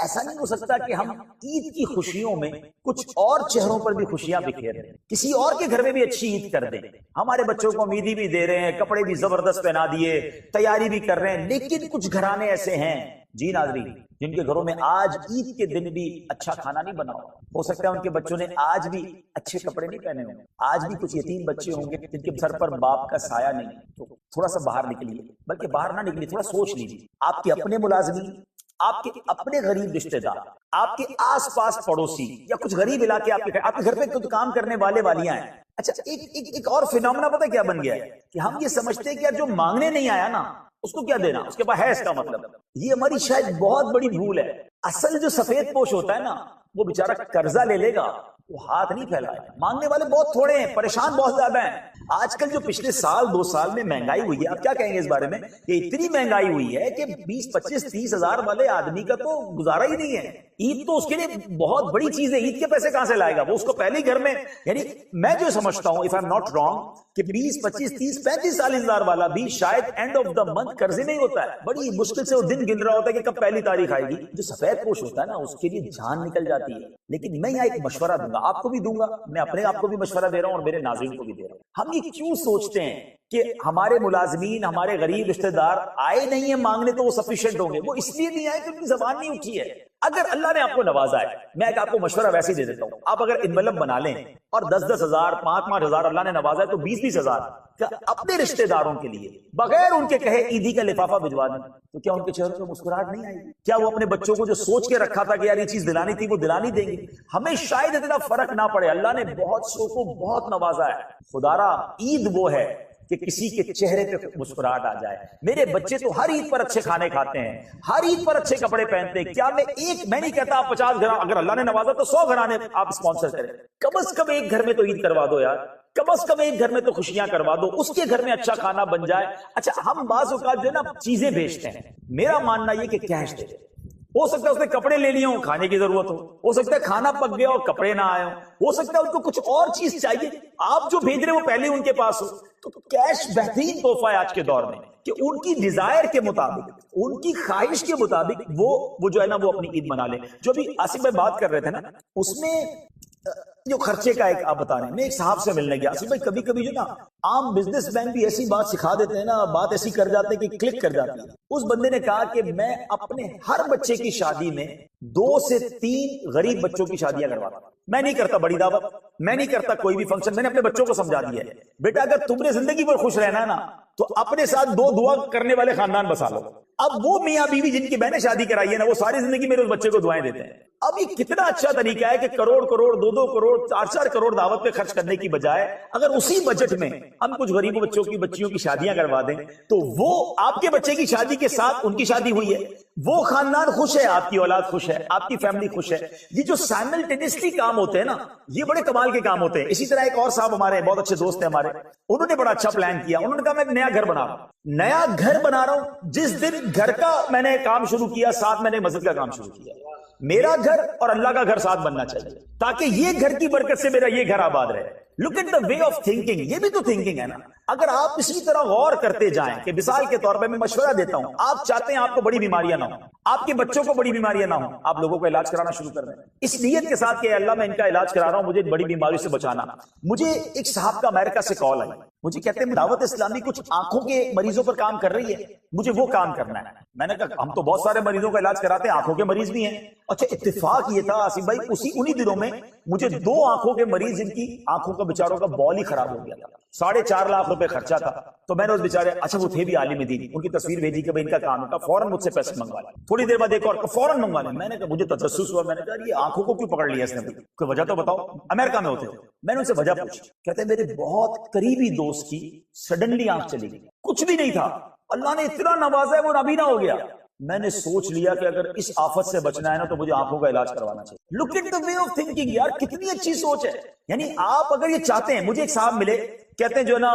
ایسا نہیں ہو سکتا کہ ہم عید کی خوشیوں میں کچھ اور چہروں پر بھی خوشیاں بکھیر دیں، کسی اور کے گھر میں بھی اچھی عید کر دیں، ہمارے بچوں کو عیدی بھی دے رہے ہیں، کپڑے بھی زبردست پہنا دیے، تیاری بھی کر رہے ہیں، لیکن کچھ گھرانے ایسے ہیں جی ناظرین جن کے گھروں میں آج عید کے دن بھی اچھا کھانا نہیں بنا ہو سکتا ہے ان کے بچوں نے آج بھی اچھے کپڑے نہیں پہنے ہوں، آج بھی کچھ یتیم بچے ہوں گے جن کے سر پر باپ کا سایہ نہیں، تو تھوڑا سا باہر نکلیے، بلکہ باہر نہ نکلیے، تھوڑا سوچ لیجیے، آپ کے اپنے ملازمین، آپ کے اپنے غریب رشتہ دار، آپ کے آس پاس پڑوسی یا کچھ غریب علاقے آپ کے گھر پہ کچھ کام کرنے والے والیاں ہیں۔ اچھا ایک اور فینومنا پتہ کیا بن گیا ہے کہ ہم یہ سمجھتے ہیں کہ یار جو مانگنے نہیں آیا نا اس کو کیا دینا، اس کے پاس ہے، اس کا مطلب یہ ہماری شاید بہت بڑی بھول ہے۔ اصل جو سفید پوش ہوتا ہے نا وہ بیچارہ قرضہ لے لے گا، وہ ہاتھ نہیں پھیلائے، مانگنے والے بہت تھوڑے ہیں، پریشان بہت زیادہ ہیں۔ آج کل جو پچھلے سال 2 سال میں مہنگائی ہوئی ہے، آپ کیا کہیں گے اس بارے میں کہ اتنی مہنگائی ہوئی ہے کہ 20 25 30 ہزار والے آدمی کا تو گزارا ہی نہیں ہے۔ عید تو اس کے لیے بہت بڑی چیز ہے، عید کے پیسے کہاں سے لائے گا وہ، اس کو پہلے ہی گھر میں، یعنی میں جو سمجھتا ہوں if I'm not wrong کہ 20 25 30 35 40 ہزار والا بھی شاید اینڈ آف دا منتھ قرضے نہیں ہوتا ہے، بڑی مشکل سے وہ دن گن رہا ہوتا ہے کہ کب پہلی تاریخ آئے گی۔ جو سفید پوش ہوتا ہے نا اس کے لیے جان نکل جاتی ہے۔ لیکن میں یہاں ایک مشورہ دوں گا، آپ کو بھی دوں گا، میں اپنے آپ کو بھی مشورہ دے رہا ہوں اور میرے ناظرین کو بھی دے رہا ہوں۔ ہم یہ کیوں سوچتے ہیں کہ ہمارے ملازمین، ہمارے غریب رشتہ دار آئے نہیں ہیں مانگنے تو وہ سفیشینٹ ہوں گے؟ وہ اس لیے نہیں آئے کہ ان کی زبان نہیں اٹھی ہے۔ اگر اللہ نے آپ کو نوازا ہے، میں ایک آپ کو مشورہ ویسے ہی دے دیتا ہوں، آپ اگر انویلپ بنا لیں اور 10 ہزار 5 ہزار اللہ نے نوازا ہے تو 20 ہزار اپنے رشتہ داروں کے لیے بغیر ان کے کہے عیدی کا لفافہ بھجوا دیں، تو کیا ان کے چہروں پہ مسکراہٹ نہیں آئے گی؟ کیا وہ اپنے بچوں کو جو سوچ کے رکھا تھا کہ یار یہ چیز دلانی تھی وہ دلانی دیں گے؟ ہمیں شاید اتنا فرق نہ پڑے، اللہ نے بہت سو کو بہت نوازا ہے۔ خدارا عید وہ ہے کہ کسی کے چہرے پہ مسکراہٹ آ جائے۔ میرے بچے تو ہر عید پر اچھے کھانے کھاتے ہیں، ہر عید پر اچھے کپڑے پہنتے ہیں، کیا میں نہیں کہتا آپ 50 گھر، اگر اللہ نے نوازا تو 100 گھرانے آپ اسپانسر کریں، کم از کم ایک گھر میں تو عید کروا دو یار، کم از کم ایک گھر میں تو خوشیاں کروا دو، اس کے گھر میں اچھا کھانا بن جائے۔ اچھا ہم بعض اوقات جو ہے نا چیزیں بیچتے ہیں، میرا ماننا یہ کہ کیش دے دیں، ہو سکتا ہے اس نے کپڑے لے لیے ہوں، کھانے کی ضرورت ہو سکتا ہے کھانا پک گیا اور کپڑے نہ آئے ہو سکتا ہے ان کو کچھ اور چیز چاہیے، آپ جو بھیج رہے وہ پہلے ان کے پاس ہو، تو کیش بہترین تحفہ ہے آج کے دور میں کہ ان کی ڈیزائر کے مطابق، ان کی خواہش کے مطابق وہ جو ہے نا وہ اپنی عید منا لے۔ جو بھی آصف بھائی بات کر رہے تھے نا اس میں جو خرچے کا ایک آپ بتا رہے ہیں، میں ایک صاحب سے ملنے گیا، آصف بھائی کبھی کبھی جو نا عام بزنس مین بھی ایسی بات سکھا دیتے ہیں نا، بات ایسی کر جاتے ہیں کہ کلک کر جاتی ہے۔ اس بندے نے کہا کہ میں اپنے ہر بچے کی شادی میں 2 سے 3 غریب بچوں کی شادیاں کرواتا ہوں، میں نہیں کرتا بڑی دعوت، میں نہیں کرتا کوئی بھی فنکشن، میں نے اپنے بچوں کو سمجھا دیا ہے بیٹا اگر تم نے زندگی پر خوش رہنا ہے نا تو اپنے ساتھ 2 دعا کرنے والے خاندان بسا لو۔ اب وہ میاں بیوی جن کی میں نے شادی کرائی ہے نا وہ ساری زندگی میرے اس بچے کو دعائیں دیتے ہیں۔ اب یہ کتنا اچھا طریقہ ہے کہ کروڑ 2 کروڑ 4 کروڑ دعوت پہ خرچ کرنے کی بجائے اگر اسی بجٹ میں ہم کچھ غریب بچیوں کی شادیاں کروا دیں تو وہ آپ کے بچے کی شادی کے ساتھ ان کی شادی ہوئی ہے، وہ خاندان خوش ہے، آپ کی اولاد خوش ہے، آپ کی فیملی خوش ہے۔ یہ جو سائملٹینیسلی کام ہوتے ہیں نا یہ بڑے کمال کے کام ہوتے ہیں۔ اسی طرح ایک اور صاحب ہمارے بہت اچھے دوست ہیں ہمارے، انہوں نے بڑا اچھا پلان کیا، انہوں نے کہا میں ایک نیا گھر بنا رہا ہوں، جس دن گھر کا میں نے کام شروع کیا ساتھ میں نے مسجد کا کام شروع کیا، میرا گھر اور اللہ کا گھر ساتھ بننا چاہیے تاکہ یہ گھر کی برکت سے میرا یہ گھر آباد رہے۔ Look at the way of thinking, یہ بھی تو تھنکنگ ہے نا۔ اگر آپ اسی طرح غور کرتے جائیں کہ مثال کے طور پہ میں مشورہ دیتا ہوں، آپ چاہتے ہیں آپ کو بڑی بیماریاں نہ ہوں، آپ کے بچوں کو بڑی بیماریاں نہ ہوں، آپ لوگوں کو علاج کرانا شروع کر دیں اس نیت کے ساتھ کہ اللہ میں ان کا علاج کرا رہا ہوں، مجھے بڑی بیماریوں سے بچانا۔ مجھے ایک صاحب کا امریکہ سے کال آئی، مجھے کہتے ہیں دعوت اسلامی کچھ آنکھوں کے مریضوں پر کام کر رہی ہے، مجھے وہ کام کرنا ہے۔ میں نے کہا ہم تو بہت سارے مریضوں کا علاج کراتے ہیں، آنکھوں کے مریض بھی ہیں۔ اچھا اتفاق یہ تھا آصف بھائی انہی دنوں میں مجھے 2 آنکھوں کے مریض جن کی آنکھوں کا بیچاروں کا بال ہی خراب ہو گیا تھا، 4.5 لاکھ روپے خرچہ تھا، تو میں نے اس بیچارے اچھا وہ تھے بھی عالم دین، ان کی تصویر بھیجی کہ ان کا کام ہے، فوراً مجھ سے پیسے منگوا لیں، تھوڑی دیر بعد ایک اور فوراً منگوا لیں۔ میں نے کہا مجھے تجسس ہوا، میں نے کہا یہ آنکھوں کو کیوں پکڑ لیا اس نے، کوئی وجہ تو بتاؤ، امریکہ میں ہوتے تھے۔ میں نے ان سے وجہ پوچھی، کہتے ہیں میرے بہت قریبی دوست کی سڈنلی آنکھ چلی گئی، کچھ بھی نہیں تھا، اللہ نے اتنا نوازا ہے وہ نابینا ہو گیا۔ میں نے سوچ لیا کہ اگر اس آفت سے بچنا ہے نا تو مجھے آنکھوں کا علاج کروانا چاہیے۔ Look at the way of thinking, یار کتنی اچھی سوچ ہے۔ یعنی آپ اگر یہ چاہتے ہیں، مجھے ایک صاحب ملے کہتے ہیں جو ہے نا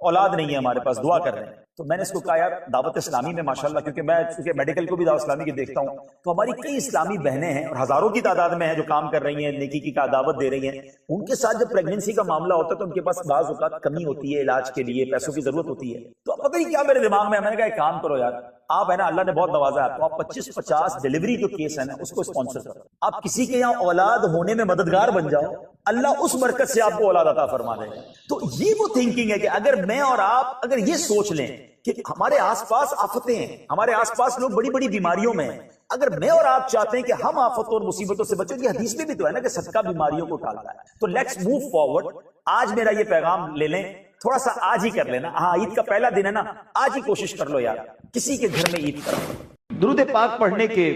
اولاد نہیں ہے ہمارے پاس، دعا کر رہے ہیں، تو میں نے اس کو کہا یار دعوت اسلامی میں ماشاءاللہ، کیونکہ میں چونکہ میڈیکل کو بھی دعوت اسلامی کی دیکھتا ہوں، تو ہماری کئی اسلامی بہنیں ہیں اور ہزاروں کی تعداد میں ہیں جو کام کر رہی ہیں، نیکی کی دعوت دے رہی ہیں. ان کے ساتھ جب پریگننسی کا معاملہ ہوتا ہے تو ان کے پاس بعض اوقات کمی ہوتی ہے، علاج کے لیے پیسوں کی ضرورت ہوتی ہے. تو پتہ نہیں کیا میرے دماغ میں نے کہا ایک کام کرو یار، آپ ہے نا اللہ نے بہت نوازا ہے، تو آپ 25-50 ڈیلیوری جو کیس ہے نا اس کو اسپانسر کرو. آپ کسی کے یہاں اولاد ہونے میں مددگار بن جاؤ، اللہ اس برکت سے آپ کو اولاد عطا فرما دے گا. تو یہ وہ تھنکنگ ہے کہ اگر میں اور آپ اگر یہ سوچ لیں کہ ہمارے آس پاس آفتیں ہیں، ہمارے آس پاس لوگ بڑی بڑی بیماریوں میں ہیں، اگر میں اور آپ چاہتے ہیں کہ ہم آفتوں اور مصیبتوں سے بچیں، یہ حدیث میں بھی تو ہے نا کہ صدقہ بیماریوں کو ٹالتا ہے. تو لیٹس موو فارورڈ. آج میرا یہ پیغام لے لیں، تھوڑا سا آج ہی کر لینا. ہاں عید کا پہلا دن ہے نا، آج ہی کوشش کر لو یار کسی کے گھر میں عید کرو. درود پاک پڑھنے کے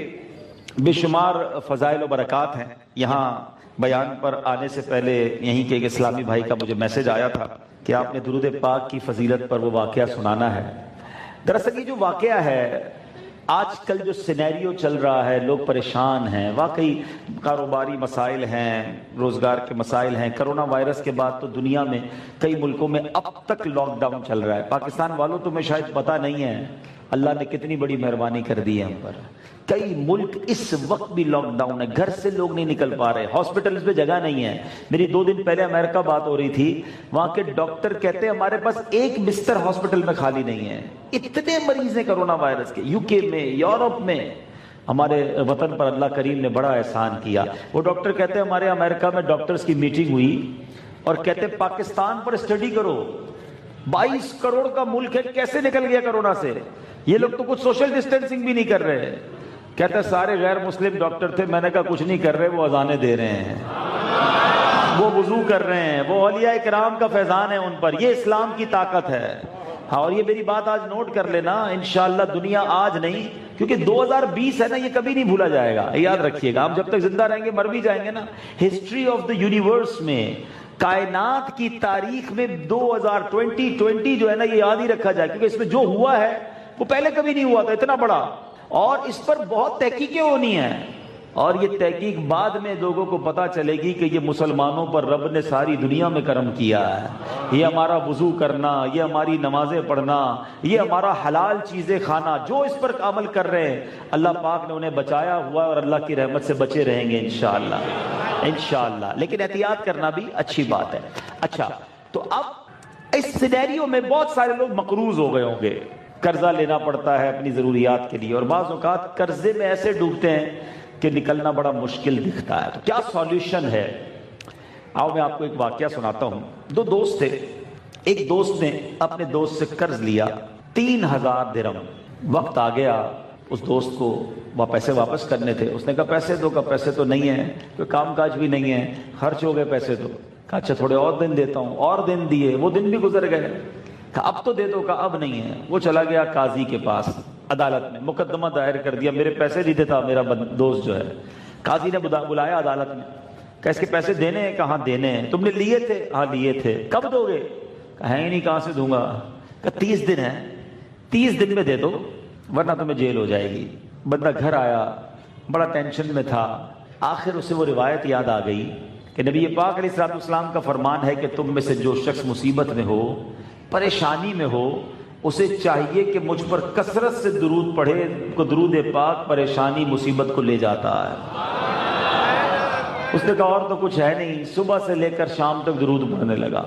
بے شمار فضائل و برکات ہیں. یہاں بیان پر آنے سے پہلے یہیں کے ایک اسلامی بھائی کا مجھے میسج آیا تھا کہ آپ نے درود پاک کی فضیلت پر وہ واقعہ سنانا ہے. دراصل یہ جو واقعہ ہے، آج کل جو سینیریو چل رہا ہے، لوگ پریشان ہیں، واقعی کاروباری مسائل ہیں، روزگار کے مسائل ہیں. کرونا وائرس کے بعد تو دنیا میں کئی ملکوں میں اب تک لاک ڈاؤن چل رہا ہے. پاکستان والوں تو میں شاید پتہ نہیں ہے اللہ نے کتنی بڑی مہربانی کر دی ہے ہم پر. کئی ملک اس وقت بھی لاک ڈاؤن ہے، گھر سے لوگ نہیں نکل پا رہے، ہاسپٹلز پہ جگہ نہیں ہے. میری 2 دن پہلے امریکہ بات ہو رہی تھی، وہاں کے ڈاکٹر کہتے ہیں ہمارے پاس ایک بستر ہاسپٹل میں خالی نہیں ہے. اتنے مریض ہیں کرونا وائرس کے. یو کے میں، یورپ میں. ہمارے وطن پر اللہ کریم نے بڑا احسان کیا. وہ ڈاکٹر کہتے ہیں ہمارے امریکہ میں ڈاکٹرز کی میٹنگ ہوئی اور کہتے ہیں پاکستان پر اسٹڈی کرو، 22 کروڑ کا ملک ہے، کیسے نکل گیا کرونا سے. یہ لوگ تو کچھ سوشل ڈسٹینسنگ بھی نہیں کر رہے. کہتے ہیں سارے غیر مسلم ڈاکٹر تھے. میں نے کہا کچھ نہیں کر رہے، وہ اذانیں دے رہے ہیں، وہ وضو کر رہے ہیں، وہ اولیاء کرام کا فیضان ہے ان پر. یہ اسلام کی طاقت ہے. ہاں، اور یہ میری بات آج نوٹ کر لینا، انشاءاللہ دنیا آج نہیں، کیونکہ 2020 ہے نا، یہ کبھی نہیں بھولا جائے گا. یاد رکھیے گا، ہم جب تک زندہ رہیں گے مر بھی جائیں گے نا. ہسٹری آف دا یونیورس میں، کائنات کی تاریخ میں 2020 جو ہے نا، یہ یاد ہی رکھا جائے، کیونکہ اس میں جو ہوا ہے وہ پہلے کبھی نہیں ہوا تھا اتنا بڑا. اور اس پر بہت تحقیقیں ہونی ہیں، اور یہ تحقیق بعد میں لوگوں کو پتا چلے گی کہ یہ مسلمانوں پر رب نے ساری دنیا میں کرم کیا ہے. یہ ہمارا وضو کرنا، یہ ہماری نمازیں پڑھنا، یہ ہمارا حلال چیزیں کھانا، جو اس پر عمل کر رہے ہیں اللہ پاک نے انہیں بچایا ہوا اور اللہ کی رحمت سے بچے رہیں گے انشاءاللہ. انشاءاللہ. لیکن احتیاط کرنا بھی اچھی بات ہے. اچھا، تو اب اس سینیریو میں بہت سارے لوگ مقروض ہو گئے ہوں گے. قرضہ لینا پڑتا ہے اپنی ضروریات کے لیے، اور بعض اوقات قرضے میں ایسے ڈوبتے ہیں کہ نکلنا بڑا مشکل دکھتا ہے. تو کیا سولوشن ہے؟ آؤ میں آپ کو ایک واقعہ سناتا ہوں. 2 دوست تھے. ایک دوست نے اپنے دوست سے قرض لیا 3000 درہم. وقت آ گیا اس دوست کو وہ پیسے واپس کرنے تھے. اس نے کہا پیسے دو. کا پیسے تو نہیں ہیں، کوئی کام کاج بھی نہیں ہے، خرچ ہو گئے پیسے تو. کہا اچھا تھوڑے اور دن دیتا ہوں. اور دن دیے، وہ دن بھی گزر گئے. کہا اب تو دے دو. کہا اب نہیں ہے. وہ چلا گیا قاضی کے پاس، عدالت میں مقدمہ دائر کر دیا، میرے پیسے نہیں دیتا میرا دوست جو ہے. قاضی نے بلایا عدالت میں، کہ اس کے پیسے دینے ہیں؟ کہاں دینے ہیں. تم نے لیے تھے؟ ہاں لیے تھے. کب دو گے؟ کہا ہے ہی نہیں، کہاں سے دوں گا. کہا 30 دن ہے، 30 دن میں دے دو ورنہ تمہیں جیل ہو جائے گی. بندہ گھر آیا، بڑا ٹینشن میں تھا. آخر اسے وہ روایت یاد آ گئی کہ نبی پاک علیہ السلام کا فرمان ہے کہ تم میں سے جو شخص مصیبت میں ہو، پریشانی میں ہو، اسے چاہیے کہ مجھ پر کثرت سے درود پڑھے. کو درود پاک پریشانی مصیبت کو لے جاتا ہے. اس نے کہا اور تو کچھ ہے نہیں. صبح سے لے کر شام تک درود پڑھنے لگا.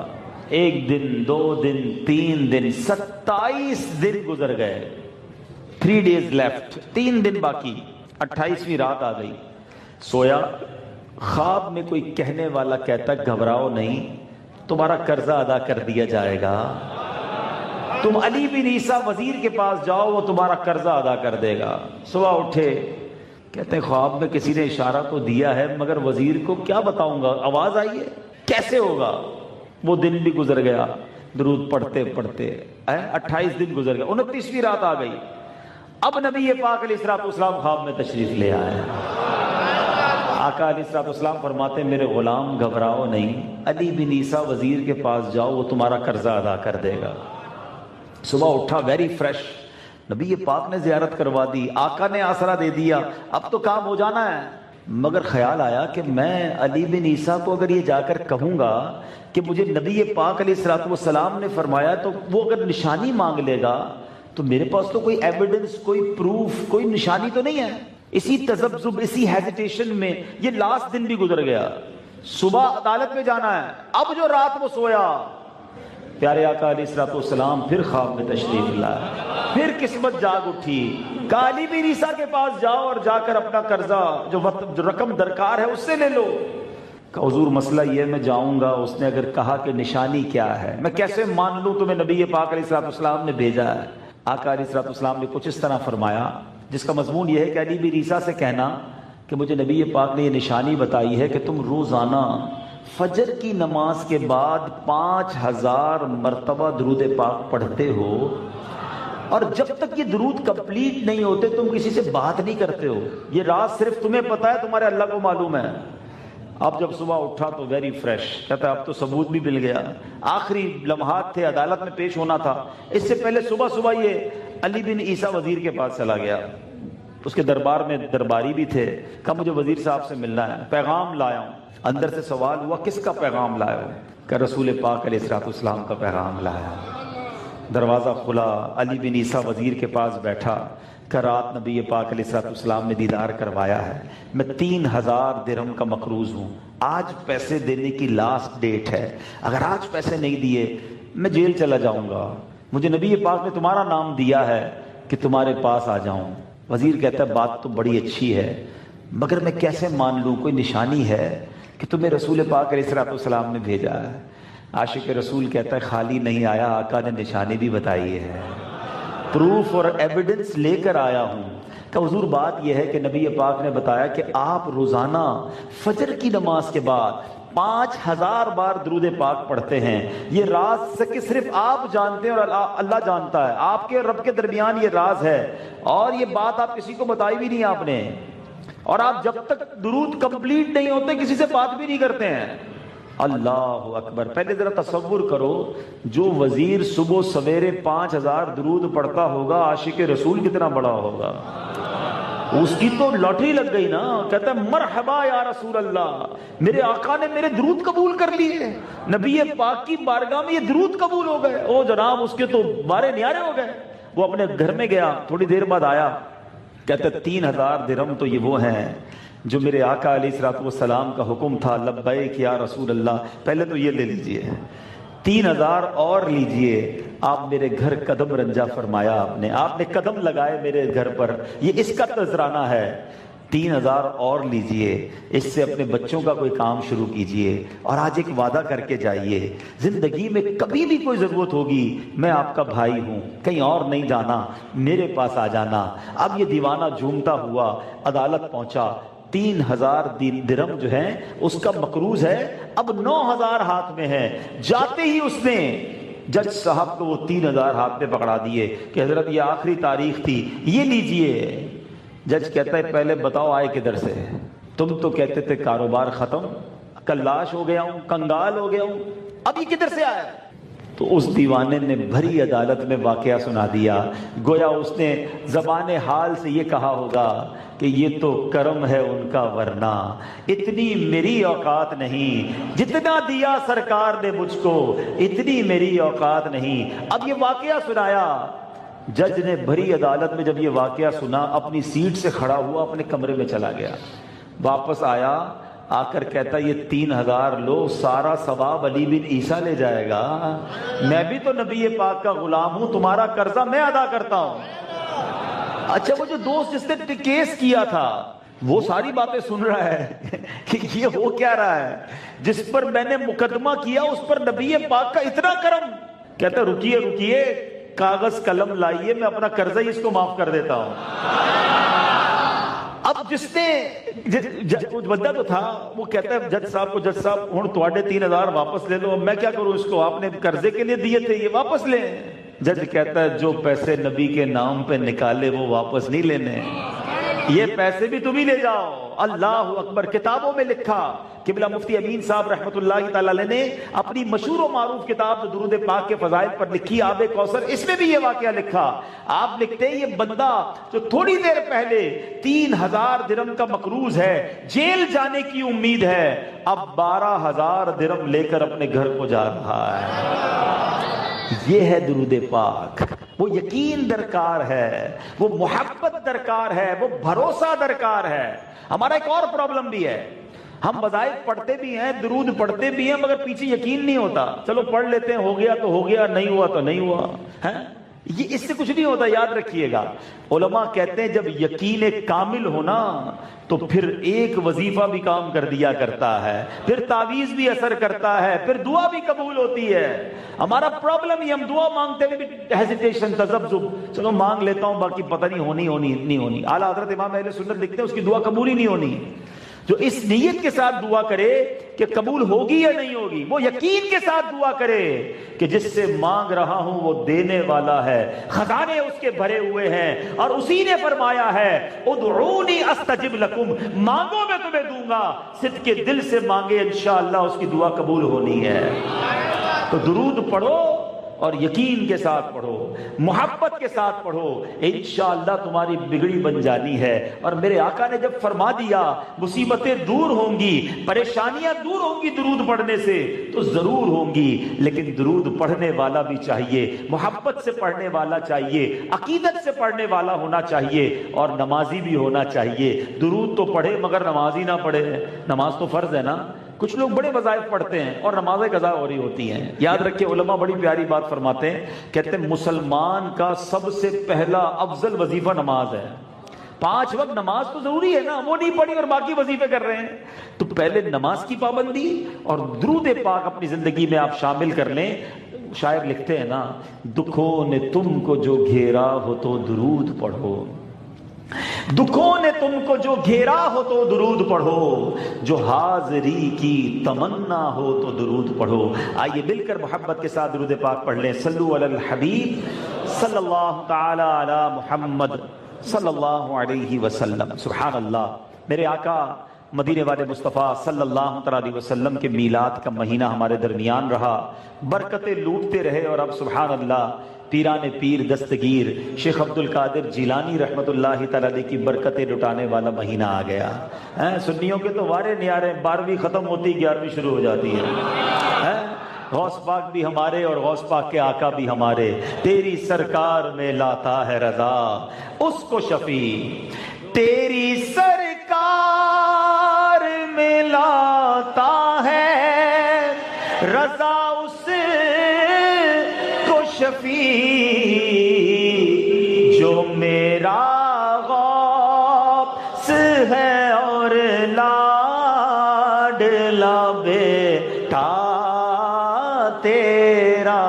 1 دن 2 دن 3 دن 27 دن گزر گئے. 3 days left، 3 دن باقی. 28ویں رات آ گئی. سویا، خواب میں کوئی کہنے والا کہتا گھبراؤ نہیں، تمہارا قرضہ ادا کر دیا جائے گا. تم علی بن عیسیٰ وزیر کے پاس جاؤ، وہ تمہارا قرضہ ادا کر دے گا. صبح اٹھے، کہتے ہیں خواب میں کسی نے اشارہ تو دیا ہے مگر وزیر کو کیا بتاؤں گا، آواز آئی ہے، کیسے ہوگا. وہ دن بھی گزر گیا درود پڑھتے پڑھتے. 28 دن گزر گئے. 29ویں رات آ گئی. اب نبی پاک علیہ السلام خواب میں تشریف لے آئے. آقا علیہ السلام فرماتے میرے غلام گھبراؤ نہیں، علی بن عیسیٰ وزیر کے پاس جاؤ، وہ تمہارا قرضہ ادا کر دے گا. صبح اٹھا ویری فریش، نبی پاک نے زیارت کروا دی، آقا نے آسرا دے دیا، اب تو کام ہو جانا ہے. مگر خیال آیا کہ میں علی بن عیسیٰ کو اگر یہ جا کر کہوں گا کہ مجھے نبی پاک علیہ السلام نے فرمایا، تو وہ اگر نشانی مانگ لے گا تو میرے پاس تو کوئی ایویڈنس، کوئی پروف، کوئی نشانی تو نہیں ہے. اسی تذبذب، اسی ہیزیٹیشن میں یہ لاسٹ دن بھی گزر گیا. صبح عدالت میں جانا ہے. اب جو رات وہ سویا، پیارے آقا علیہ الصلوۃ والسلام پھر خواب میں تشریف لائے. پھر قسمت جاگ اٹھی. کہا علی بن عیسیٰ کے پاس جاؤ اور جا کر اپنا قرضہ جو رقم درکار ہے اس سے لے لو. کہ حضور مسئلہ یہ ہے میں جاؤں گا، اس نے اگر کہا کہ نشانی کیا ہے میں کیسے مان لوں تمہیں نبی پاک علیہ الصلوۃ والسلام نے بھیجا ہے. آقا علیہ الصلوۃ والسلام نے کچھ اس طرح فرمایا جس کا مضمون یہ ہے کہ علی بن عیسیٰ سے کہنا کہ مجھے نبی پاک نے یہ نشانی بتائی ہے کہ تم روزانہ فجر کی نماز کے بعد 5000 مرتبہ درود پاک پڑھتے ہو، اور جب تک یہ درود کمپلیٹ نہیں ہوتے تم کسی سے بات نہیں کرتے ہو. یہ راز صرف تمہیں پتا ہے، تمہارے اللہ کو معلوم ہے. اب جب صبح اٹھا تو ویری فریش، کہتا ہے اب تو ثبوت بھی مل گیا. آخری لمحات تھے، عدالت میں پیش ہونا تھا. اس سے پہلے صبح صبح یہ علی بن عیسیٰ وزیر کے پاس چلا گیا. اس کے دربار میں درباری بھی تھے. کہا مجھے وزیر صاحب سے ملنا ہے، پیغام لایا ہوں. اندر سے سوال ہوا کس کا پیغام لائے ہو؟ کہ رسول پاک علیہ الصلوۃ والسلام کا پیغام لایا. دروازہ کھلا، علی بن عیسیٰ وزیر کے پاس بیٹھا. کہ رات نبی پاک علیہ الصلوۃ والسلام نے دیدار کروایا ہے. میں 3000 درہم کا مقروض ہوں. آج پیسے دینے کی لاسٹ ڈیٹ ہے. اگر آج پیسے نہیں دیے میں جیل چلا جاؤں گا. مجھے نبی پاک نے تمہارا نام دیا ہے کہ تمہارے پاس آ جاؤں. وزیر کہتا ہے بات تو بڑی اچھی ہے مگر میں کیسے مان لوں؟ کوئی نشانی ہے کہ تمہیں رسول پاک علیہ الصلوۃ والسلام نے بھیجا ہے؟ عاشق رسول کہتا ہے خالی نہیں آیا، آقا نے نشانی بھی بتائی ہے، پروف اور ایویڈنس لے کر آیا ہوں. کہ حضور بات یہ ہے کہ نبی پاک نے بتایا کہ آپ روزانہ فجر کی نماز کے بعد 5000 بار درود پاک پڑھتے ہیں. یہ راز کہ صرف آپ جانتے ہیں اور اللہ جانتا ہے، آپ کے اور رب کے درمیان یہ راز ہے. اور یہ بات آپ کسی کو بتائی بھی نہیں آپ نے. اور آپ جب تک درود کمپلیٹ نہیں ہوتے کسی سے بات بھی نہیں کرتے ہیں. اللہ اکبر. پہلے ذرا تصور کرو، جو وزیر صبح سویرے 5000 درود پڑھتا ہوگا، عاشق رسول کتنا بڑا ہوگا. اس کی تو لاٹری لگ گئی نا. کہتا ہے مرحبا یا رسول اللہ، میرے آقا نے میرے درود قبول کر لیے. نبی پاک کی بارگاہ میں یہ درود قبول ہو گئے. او جناب اس کے تو بارے نیارے ہو گئے. وہ اپنے گھر میں گیا، تھوڑی دیر بعد آیا. کہتا ہے 3000 درہم تو یہ وہ ہیں جو میرے آقا علیہ الصلوۃ والسلام کا حکم تھا، لبیک یا رسول اللہ. پہلے تو یہ لے لیجئے، 3000 اور لیجئے. آپ میرے گھر قدم رنجا فرمایا، آپ نے قدم لگائے میرے گھر پر، یہ اس کا نذرانہ ہے. 3000 اور لیجئے، اس سے اپنے بچوں کا کوئی کام شروع کیجئے. اور آج ایک وعدہ کر کے جائیے، زندگی میں کبھی بھی کوئی ضرورت ہوگی میں آپ کا بھائی ہوں، کہیں اور نہیں جانا، میرے پاس آ جانا. اب یہ دیوانہ جھومتا ہوا عدالت پہنچا. 3000 درہم جو ہیں اس کا مقروض ہے، اب 9000 ہاتھ میں ہے. جاتے ہی اس نے جج صاحب کو وہ 3000 ہاتھ میں پکڑا دیے کہ حضرت یہ آخری تاریخ تھی، یہ لیجئے. جج کہتا ہے پہلے بتاؤ آئے کدھر سے؟ تم تو کہتے تھے کاروبار ختم، کلاش ہو گیا ہوں، کنگال ہو گیا ہوں، اب یہ کدھر سے آیا؟ تو اس دیوانے نے بھری عدالت میں واقعہ سنا دیا. گویا اس نے زبان حال سے یہ کہا ہوگا کہ یہ تو کرم ہے ان کا، ورنہ اتنی میری اوقات نہیں، جتنا دیا سرکار نے مجھ کو اتنی میری اوقات نہیں. اب یہ واقعہ سنایا. جج نے بھری عدالت میں جب یہ واقعہ سنا اپنی سیٹ سے کھڑا ہوا، اپنے کمرے میں چلا گیا. واپس آیا، آ کر کہتا یہ 3000 لو، سارا ثواب علی بن عیسیٰ لے جائے گا. میں بھی تو نبی پاک کا غلام ہوں، تمہارا قرضہ میں ادا کرتا ہوں. اچھا وہ جو دوست جس نے کیس کیا تھا وہ ساری باتیں سن رہا ہے کہ یہ ہو کیا رہا ہے، جس پر میں نے مقدمہ کیا اس پر نبی پاک کا اتنا کرم. کہتا رکیے رکیے، کاغذ قلم لائیے، میں اپنا قرضہ ہی اس کو معاف کر دیتا ہوں. اب جس نے بندہ تو تھا وہ کہتا ہے جج صاحب کو، جج صاحب ہوں تواڈے 3000 واپس لے لو. اب میں کیا کروں اس کو، آپ نے قرضے کے لیے دیے تھے، یہ واپس لیں. جج کہتا ہے جو پیسے نبی کے نام پہ نکالے وہ واپس نہیں لینے، یہ پیسے بھی تم ہی لے جاؤ. اللہ اکبر. کتابوں میں لکھا، قبلہ مفتی امین صاحب رحمۃ اللہ تعالی علیہ نے اپنی مشہور و معروف کتاب جو درود پاک کے فضائل پر لکھی، آب کوثر، اس میں بھی یہ واقعہ لکھا. آپ لکھتے ہیں یہ بندہ جو تھوڑی دیر پہلے 3000 درہم کا مقروض ہے، جیل جانے کی امید ہے، اب 12000 درہم لے کر اپنے گھر کو جا رہا ہے. یہ ہے درود پاک. وہ یقین درکار ہے، وہ محبت درکار ہے، وہ بھروسہ درکار ہے۔ ہمارا ایک اور پرابلم بھی ہے، ہم بظاہر پڑھتے بھی ہیں، درود پڑھتے بھی ہیں، مگر پیچھے یقین نہیں ہوتا۔ چلو پڑھ لیتے ہیں، ہو گیا تو ہو گیا، نہیں ہوا تو نہیں ہوا ہے، یہ اس سے کچھ نہیں ہوتا، یاد رکھیے گا۔ علماء کہتے ہیں جب یقین کامل ہونا تو پھر ایک وظیفہ بھی کام کر دیا کرتا ہے، پھر تعویذ بھی اثر کرتا ہے، پھر دعا بھی قبول ہوتی ہے۔ ہمارا پرابلم یہ، ہم دعا مانگتے ہوئے بھی ہیزیٹیشن، تذبذب، چلو مانگ لیتا ہوں، باقی پتہ نہیں نہیں ہونی۔ اعلیٰ حضرت امام اہل سنت لکھتے ہیں اس کی دعا قبول ہی نہیں ہونی۔ جو اس نیت کے ساتھ دعا کرے کہ قبول ہوگی یا نہیں ہوگی، وہ یقین کے ساتھ دعا کرے کہ جس سے مانگ رہا ہوں وہ دینے والا ہے، خزانے اس کے بھرے ہوئے ہیں، اور اسی نے فرمایا ہے ادعونی استجب لکم، مانگو میں تمہیں دوں گا۔ صدق کے دل سے مانگے، انشاءاللہ اس کی دعا قبول ہونی ہے۔ تو درود پڑھو اور یقین کے ساتھ پڑھو، محبت کے ساتھ پڑھو، انشاءاللہ تمہاری بگڑی بن جانی ہے۔ اور میرے آقا نے جب فرما دیا مصیبتیں دور ہوں گی، پریشانیاں دور ہوں گی درود پڑھنے سے، تو ضرور ہوں گی، لیکن درود پڑھنے والا بھی چاہیے، محبت سے پڑھنے والا چاہیے، عقیدت سے پڑھنے والا ہونا چاہیے، اور نمازی بھی ہونا چاہیے۔ درود تو پڑھے مگر نمازی نہ پڑھے، نماز تو فرض ہے نا۔ کچھ لوگ بڑے وظائف پڑھتے ہیں اور نمازیں قضا ہو رہی ہوتی ہیں۔ یاد رکھیں، علماء بڑی پیاری بات فرماتے ہیں، کہتے ہیں مسلمان کا سب سے پہلا افضل وظیفہ نماز ہے۔ 5 وقت نماز تو ضروری ہے نا، وہ نہیں پڑھی اور باقی وظیفے کر رہے ہیں، تو پہلے نماز کی پابندی اور درود پاک اپنی زندگی میں آپ شامل کر لیں۔ شاعر لکھتے ہیں نا، دکھوں نے تم کو جو گھیرا ہو تو درود پڑھو، دکھوں نے تم کو جو گھیرا ہو تو درود پڑھو، جو حاضری کی تمنا ہو تو درود پڑھو۔ آئیے مل کر محبت کے ساتھ درود پاک پڑھ لیں۔ صلو علی الحبیب صلی اللہ تعالی علی محمد صلی اللہ علیہ وسلم۔ سبحان اللہ، میرے آقا مدینے والے مصطفیٰ صلی اللہ علیہ وسلم کے میلاد کا مہینہ ہمارے درمیان رہا، برکتیں لوٹتے رہے، اور اب سبحان اللہ پیران پیر دستگیر شیخ عبد القادر جیلانی رحمت اللہ تعالی علیہ کی برکتیں لٹانے والا مہینہ آ گیا۔ سنیوں کے تو وارے نیارے، 12ویں ختم ہوتی 11ویں شروع ہو جاتی ہے۔ غوث پاک بھی ہمارے اور غوث پاک کے آقا بھی ہمارے، تیری سرکار میں لاتا ہے رضا اس کو شفیع، تیری سرکار میں لاتا ہے رضا اس کو شفیع، جو میرا غوث ہے اور لاڈلا بیٹا تیرا۔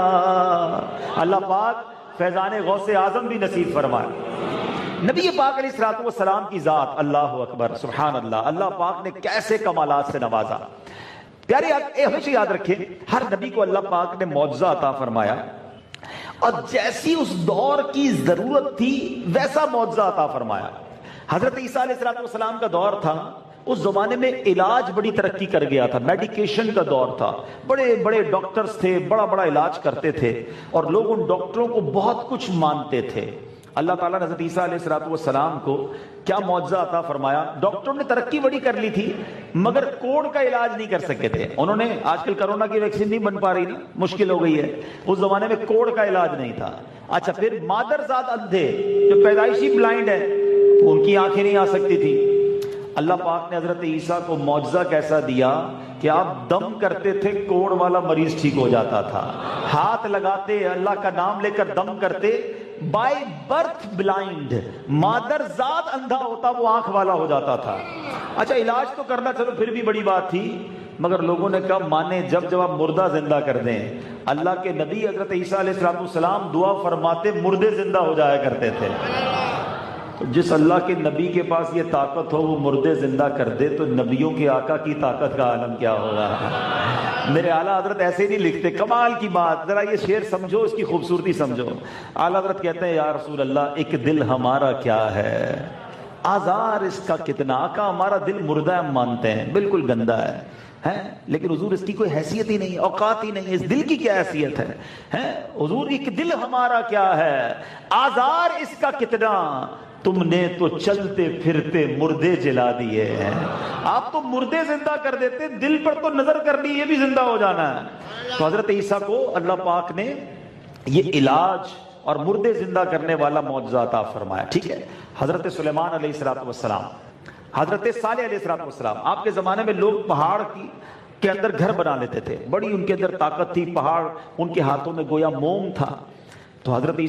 اللہ پاک فیضان غوث اعظم بھی نصیب فرمائے۔ نبی پاک علیہ الصلوۃ والسلام کی ذات، اللہ اکبر، سبحان اللہ، اللہ پاک نے کیسے کمالات سے نوازا۔ پیارے ہمیشہ یاد رکھیں، ہر نبی کو اللہ پاک نے معجزہ عطا فرمایا، اور جیسی اس دور کی ضرورت تھی ویسا معجزہ عطا فرمایا۔ حضرت عیسیٰ علیہ السلام کا دور تھا، اس زمانے میں علاج بڑی ترقی کر گیا تھا، میڈیکیشن کا دور تھا، بڑے بڑے ڈاکٹرز تھے، بڑا بڑا علاج کرتے تھے، اور لوگ ان ڈاکٹروں کو بہت کچھ مانتے تھے۔ اللہ تعالیٰ نے حضرت عیسیٰ علیہ السلام کو کیا معجزہ عطا فرمایا؟ ڈاکٹروں نے ترقی بڑی کر لی تھی، مگر کوڑ کا علاج نہیں کر سکے تھے انہوں نے۔ آج کل کرونا کی ویکسین نہیں بن پا رہی نا، مشکل ہو گئی ہے، اس زمانے میں کوڑ کا علاج نہیں تھا۔ اچھا، پھر مادرزاد اندھے جو پیدائشی بلائنڈ ہے، ان کی آنکھیں نہیں آ سکتی تھی۔ اللہ پاک نے حضرت عیسیٰ کو معجزہ کیسا دیا کہ آپ دم کرتے تھے، کوڑ والا مریض ٹھیک ہو جاتا تھا، ہاتھ لگاتے، اللہ کا نام لے کر دم کرتے، بائی برتھ بلائنڈ، مادرزاد اندھا ہوتا وہ آنکھ والا ہو جاتا تھا۔ اچھا، علاج تو کرنا چلو پھر بھی بڑی بات تھی، مگر لوگوں نے کہا مانے جب آپ مردہ زندہ کر دیں۔ اللہ کے نبی حضرت عیسیٰ علیہ السلام دعا فرماتے مردے زندہ ہو جایا کرتے تھے۔ جس اللہ کے نبی کے پاس یہ طاقت ہو وہ مردے زندہ کر دے، تو نبیوں کے آقا کی طاقت کا عالم کیا ہوگا۔ میرے اعلیٰ حضرت ایسے نہیں لکھتے، کمال کی بات، ذرا یہ شعر سمجھو، اس کی خوبصورتی سمجھو۔ اعلیٰ حضرت کہتے ہیں یا رسول اللہ ایک دل ہمارا کیا ہے، آزار اس کا کتنا۔ آقا ہمارا دل مردہ ہم مانتے ہیں، بالکل گندا ہے، لیکن حضور اس کی کوئی حیثیت ہی نہیں، اوقات ہی نہیں، اس دل کی کیا حیثیت ہے؟ حضور ایک دل ہمارا کیا ہے، آزار اس کا کتنا، تم نے تو چلتے پھرتے مردے جلا دیے ہیں۔ آپ تو مردے زندہ کر دیتے، دل پر تو نظر کرنی، یہ بھی زندہ ہو جانا ہے۔ تو حضرت عیسیٰ کو اللہ پاک نے یہ علاج اور مردے زندہ کرنے والا معجزہ عطا فرمایا. ٹھیک ہے. حضرت سلیمان علیہ السلام، حضرت صالح علیہ السلام، آپ کے زمانے میں لوگ پہاڑ کے اندر گھر بنا لیتے تھے. بڑی ان کے اندر طاقت تھی. پہاڑ ان کے ہاتھوں میں گویا موم تھا. تو حضرت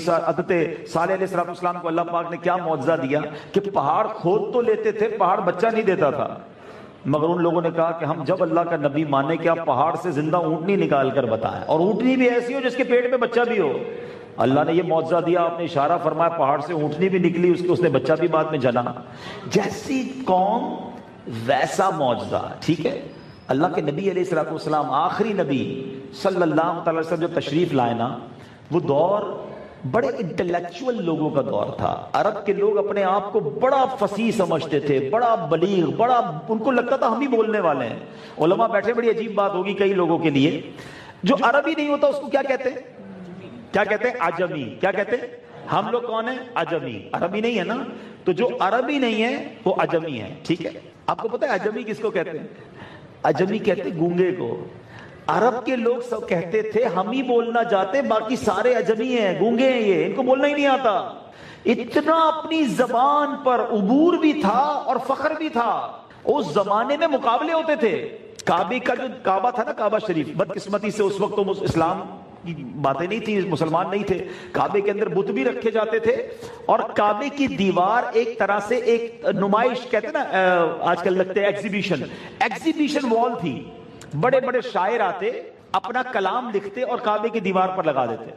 صالح علیہ السلام کو اللہ پاک نے کیا معجزہ دیا کہ پہاڑ کھود تو لیتے تھے، پہاڑ بچہ نہیں دیتا تھا. مگر ان لوگوں نے کہا کہ ہم جب اللہ کا نبی مانے کہ آپ پہاڑ سے زندہ اونٹنی نکال کر بتائیں، اور اونٹنی بھی ایسی ہو جس کے پیٹ میں بچہ بھی ہو. اللہ نے یہ معجزہ دیا، آپ نے اشارہ فرمایا، پہاڑ سے اونٹنی بھی نکلی، اس نے بچہ بھی بعد میں جنا. جیسی قوم ویسا معجزہ. ٹھیک ہے. اللہ کے نبی علیہ السلام آخری نبی صلی اللہ علیہ وسلم جو تشریف لائے نا، وہ دور بڑے انٹلیکچوئل لوگوں کا دور تھا. عرب کے لوگ اپنے آپ کو بڑا فصیح سمجھتے تھے، بڑا بلیغ، بڑا ان کو لگتا تھا ہم ہی بولنے والے ہیں. علماء بیٹھے، بڑی عجیب بات ہوگی کئی لوگوں کے لیے، جو عربی نہیں ہوتا اس کو کیا کہتے ہیں؟ کیا کہتے ہیں؟ عجمی. کیا کہتے ہیں؟ ہم لوگ کون ہیں؟ عجمی. عربی نہیں ہے نا، تو جو عربی نہیں ہے وہ عجمی ہے. ٹھیک ہے. آپ کو پتہ ہے عجمی کس کو کہتے ہیں؟ عجمی کہتے گونگے کو. عرب کے لوگ سب کہتے تھے ہم ہی بولنا جاتے، باقی سارے عجمی ہیں، گونگے ہیں، یہ ان کو بولنا ہی نہیں آتا. اتنا اپنی زبان پر عبور بھی تھا اور فخر بھی تھا. اس زمانے میں مقابلے ہوتے تھے. کعبے کا جو کعبہ تھا نا، کعبہ شریف، بدقسمتی سے اس وقت تو اسلام کی باتیں نہیں تھی، مسلمان نہیں تھے. کعبے کے اندر بت بھی رکھے جاتے تھے، اور کعبے کی دیوار ایک طرح سے ایک نمائش، کہتے ہیں نا آج کل لگتے ہیں ایگزیبیشن وال تھی. بڑے بڑے شاعر آتے، اپنا کلام لکھتے اور کعبے کی دیوار پر لگا دیتے.